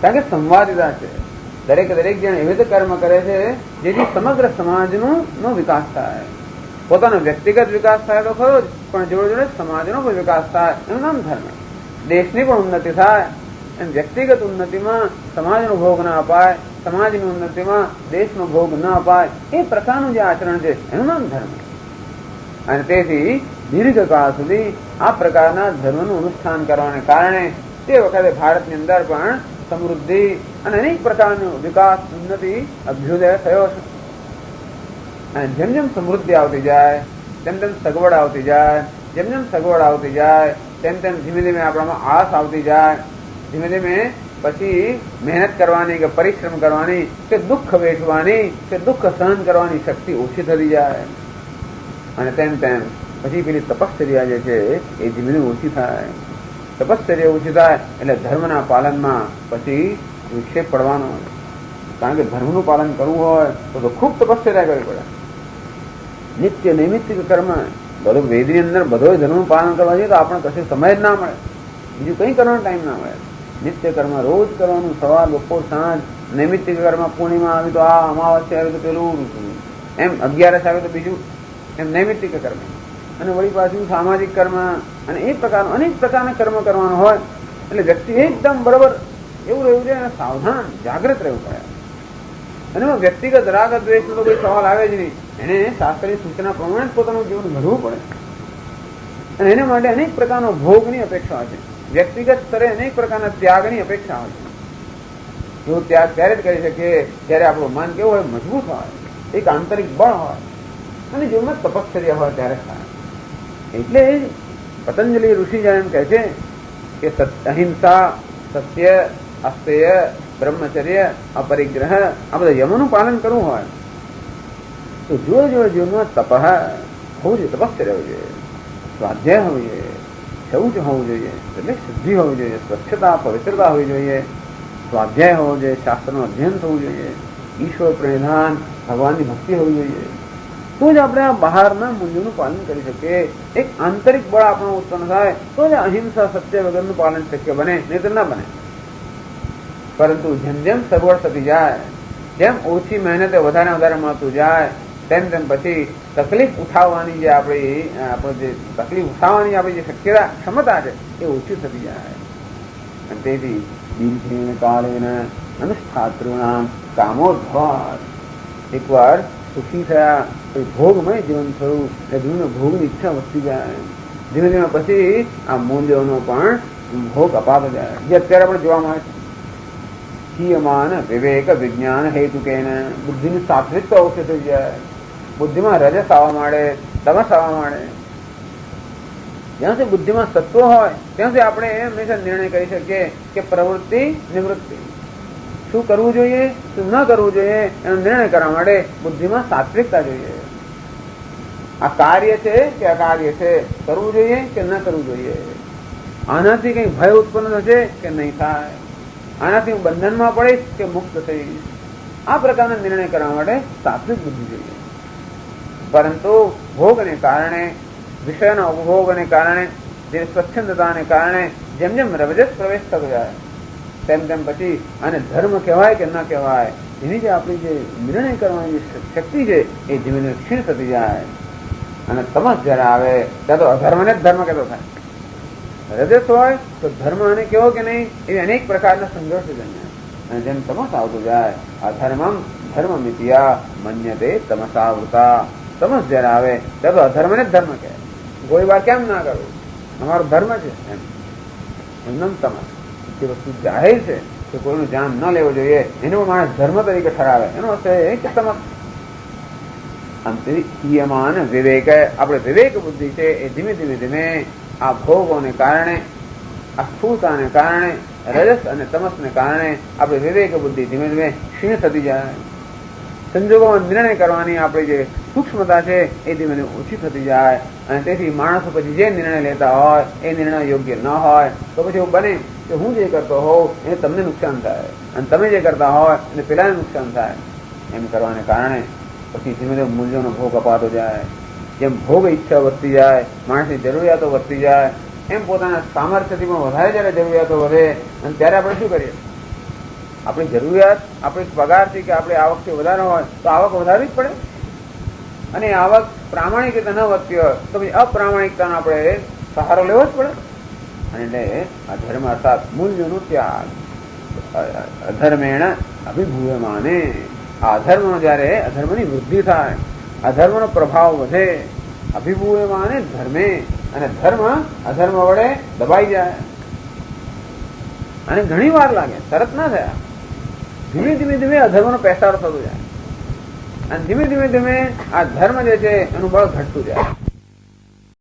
કારણ કે સંવાદિતા છે. દરેક જણ એવી રીતે કર્મ કરે છે જેથી સમગ્ર સમાજનો વિકાસ થાય. પોતાનો વ્યક્તિગત વિકાસ થાય તો ખરો જ, પણ જોડે જોડે સમાજનો પણ વિકાસ થાય. એનું નામ ધર્મ. દેશની પણ ઉન્નતિ થાય. એમ વ્યક્તિગત ઉન્નતિમાં સમાજનો ભોગ ના અપાય, સમાજની ઉન્નતિમાં દેશનો ભોગ ન અપાય, એ પ્રકારનું જે આચરણ છે એનું નામ ધર્મ. અને તેથી દીર્ઘકાળ સુધી આ પ્રકારના ધર્મનું અનુષ્ઠાન કરવાને કારણે તે વખતે ભારતની અંદર પણ સમૃદ્ધિ અને અનેક પ્રકારનો વિકાસ, ઉન્નતિ, અભ્યુદય થયો છે. અને જેમ જેમ સમૃદ્ધિ આવતી જાય તેમ તેમ સગવડ આવતી જાય, જેમ જેમ સગવડ આવતી જાય તેમ તેમ ધીમે ધીમે આપણામાં આળસ આવતી જાય. ધીમે ધીમે પછી મહેનત કરવાની કે પરિશ્રમ કરવાની કે દુઃખ વેઠવાની કે દુઃખ સહન કરવાની શક્તિ ઓછી થતી જાય. અને તેમ તેમ પછી પેલી તપશ્ચર્યા જે છે એ ધીમે ધીમે ઓછી થાય. તપશ્ચર્યા ઓછી થાય એટલે ધર્મના પાલનમાં પછી વિક્ષેપ પડવાનો. કારણ કે ધર્મનું પાલન કરવું હોય તો ખૂબ તપશ્ચર્યા કરવી પડે. નિત્ય નૈમિત્તિક કર્મ બધો વેદની અંદર બધો ધર્મનું પાલન કરવા જોઈએ તો આપણે કશે સમય જ ના મળે, બીજું કંઈ કરવાનો ટાઈમ ના મળે. નિત્ય કર્મ રોજ કરવાનું, સવાર, બપોર, સાંજ. નૈમિત્તિક કર્મ પૂર્ણિમા આવી તો આ, અમાવસ્યા આવી તો પેલું, એમ 11 આવે તો બીજું, એમ નૈમિત્તિક કર્મ. અને વળી પાછું સામાજિક કર્મ અને એ પ્રકારનું અનેક પ્રકારના કર્મ કરવાનું હોય. એટલે વ્યક્તિ એકદમ બરોબર એવું રહેવું જોઈએ અને સાવધાન જાગૃત રહેવું પડે. અને એમાં વ્યક્તિગત રાગ દ્વેષનો તો કોઈ સવાલ આવે જ નહીં. એને શાસ્ત્રની સૂચના પ્રમાણે જ પોતાનું જીવન ઘડવું પડે. અને એને માટે અનેક પ્રકારનો ભોગની અપેક્ષા હોય છે. વ્યક્તિગત સ્તરે અનેક પ્રકારના ત્યાગની અપેક્ષા હોય છે. એવો ત્યાગ ત્યારે જ કરી શકીએ જ્યારે આપણું મન કેવું હોય, મજબૂત હોય, એક આંતરિક બળ હોય અને જીવનમાં તપશ્ચર્યા હોય ત્યારે થાય. એટલે પતંજલિ ઋષિ એમ કહે છે કે અહિંસા, સત્ય, અસ્તેય, બ્રહ્મચર્ય, અપરિગ્રહ આ બધા યમોનું પાલન કરવું હોય તો જોડે જોડે જીવનમાં તપ હોવું જોઈએ, તપશ્ચર્યા હોવી જોઈએ, સ્વાધ્યાય હોવી જોઈએ, શૌચ હોવું જોઈએ, એટલે શુદ્ધિ હોવી જોઈએ, સ્વચ્છતા, પવિત્રતા હોવી જોઈએ, સ્વાધ્યાય હોવો જોઈએ, શાસ્ત્રનું અધ્યયન થવું જોઈએ, ઈશ્વર પ્રેરણાન, ભગવાનની ભક્તિ હોવી જોઈએ. તો જ આપણે આ બહારના મૂલ્યોનું પાલન કરી શકીએ. એક આંતરિક બળ આપણું ઉત્પન્ન થાય તો જ અહિંસા, સત્ય વગરનું પાલન શક્ય બને, નહીં તો ના બને. પરંતુ જેમ જેમ સગવડ થતી જાય, જેમ ઓછી મહેનતે વધારે મળતું જાય તેમ તેમ પછી તકલીફ ઉઠાવવાની જે આપણે તકલીફ ઉઠાવવાની આપણી જે શક્યતા, ક્ષમતા છે એ ઓછી થતી જાય. અને તેથી દીર્ઘેણ કાલેન અનુષ્ઠાતॄણામ કામોદ્ભવાત. એકવાર સુખી થયા, ભોગમય જીવન થયું, એટલે ધીમે ભોગની ઈચ્છા વધતી જાય. ધીમે ધીમે પછી આ મૂલ્યોનો પણ ભોગ અપાતો જાય, જે અત્યારે આપણે જોવા મળે છે. કિયમાન વિવેક વિજ્ઞાન હેતુ કેન બુદ્ધિની સાત્વિકતા ઓછી થઈ જાય, બુદ્ધિમાં રજસ આવવા માંડે, તમસ આવવા માંડે. જ્યાં સુધી બુદ્ધિમાં સત્વ હોય ત્યાં સુધી આપણે હંમેશા નિર્ણય કરી શકીએ કે પ્રવૃત્તિ, નિવૃત્તિ, શું કરવું જોઈએ, શું ન કરવું જોઈએ એનો નિર્ણય કરવા માટે બુદ્ધિમાં સાત્વિકતા જોઈએ. આ કાર્ય છે કે અકાર્ય છે, કરવું જોઈએ કે ન કરવું જોઈએ, આનાથી કઈ ભય ઉત્પન્ન થશે કે નહીં થાય, આનાથી હું બંધનમાં પડીશ કે મુક્ત થઈશ, આ પ્રકારના નિર્ણય કરવા માટે સાત્વિક બુદ્ધિ જોઈએ. પરંતુ ભોગને કારણે, વિષયના ઉપભોગને કારણે, જે સ્વચ્છંદતાને કારણે જેમ જેમ રજસ પ્રવેશ થતો જાય તેમ તેમ પછી આને ધર્મ કહેવાય કે ન કહેવાય એની જે આપણી જે નિર્ણય કરવાની શક્તિ છે એ ધીમે ધીમે ક્ષીણ થતી જાય. અને તમસ જયારે આવે ત્યારે તો અધર્મને જ ધર્મ કહેતો થાય. રજસ હોય તો ધર્મ આને કેવો કે નહીં, એવી અનેક પ્રકારના સંઘર્ષ જન્મે. અને જેમ તમસ આવતું જાય અધર્મમ અધર્મ મિત્યા મન્યતે તમસાવૃતા. તમસ જયારે આવે ત્યારે તો અધર્મને જ ધર્મ કહે. ગોળીબાર કેમ ના કરવું, અમારો ધર્મ છે એમ. એમનો તમસ જે વસ્તુ જાહેર છે કે કોઈનું જાન ન લેવું જોઈએ એનો માણસ ધર્મ તરીકે ઠરાવે એનો અર્થ એ કે તમસ. અંતિયમાન વિવેક, આપણે વિવેક બુદ્ધિ છે એ ધીમે ધીમે ધીમે આ ભોગોને કારણે, આ સ્થૂળતાને કારણે, રજસ અને તમસને કારણે આપણે વિવેક બુદ્ધિ ધીમે ધીમે ક્ષીણ થતી જાય. સંજોગોમાં નિર્ણય કરવાની આપણી જે સૂક્ષ્મતા છે એ ધીમે ધીમે ઓછી થતી જાય. અને તેથી માણસો પછી જે નિર્ણય લેતા હોય એ નિર્ણય યોગ્ય ન હોય તો પછી એવું બને કે હું જે કરતો હોઉં એને તમને નુકસાન થાય અને તમે જે કરતા હોય એને પેલાને નુકસાન થાય. એમ કરવાને કારણે પછી ધીમે ધીમે મૂલ્યોનો ભોગ અપાતો જાય. જેમ ભોગ ઈચ્છા વધતી જાય, માણસની જરૂરિયાતો વધતી જાય, એમ પોતાના સામર્થ્યથી પણ વધારે જયારે જરૂરિયાતો વધે અને ત્યારે આપણે શું કરીએ? આપણી જરૂરિયાત આપણી પગારથી કે આપણી આવકથી વધારે હોય તો આવક વધારવી જ પડે. અને આવક પ્રામાણિક રીતે ન વધતી હોય તો પછી અપ્રામાણિકતાનો આપણે સહારો લેવો જ પડે. અને એટલે આ ધર્મ અર્થાત મૂલ્યોનો ત્યાગ. અધર્મેણ અભિભૂયમાને, આ અધર્મનો જયારે અધર્મની વૃદ્ધિ થાય, અધર્મનો પ્રભાવ વધે, અભિભૂયમાને ધર્મે, અને ધર્મ અધર્મ વડે દબાઈ જાય. અને ઘણી વાર લાગે, તરત ના થયા. ધીમે ધીમે ધીમે અધર્મનો પેસારો થતો જાય અને ધીમે ધીમે ધીમે આ ધર્મ જે છે એનું બળ ઘટતું જાય.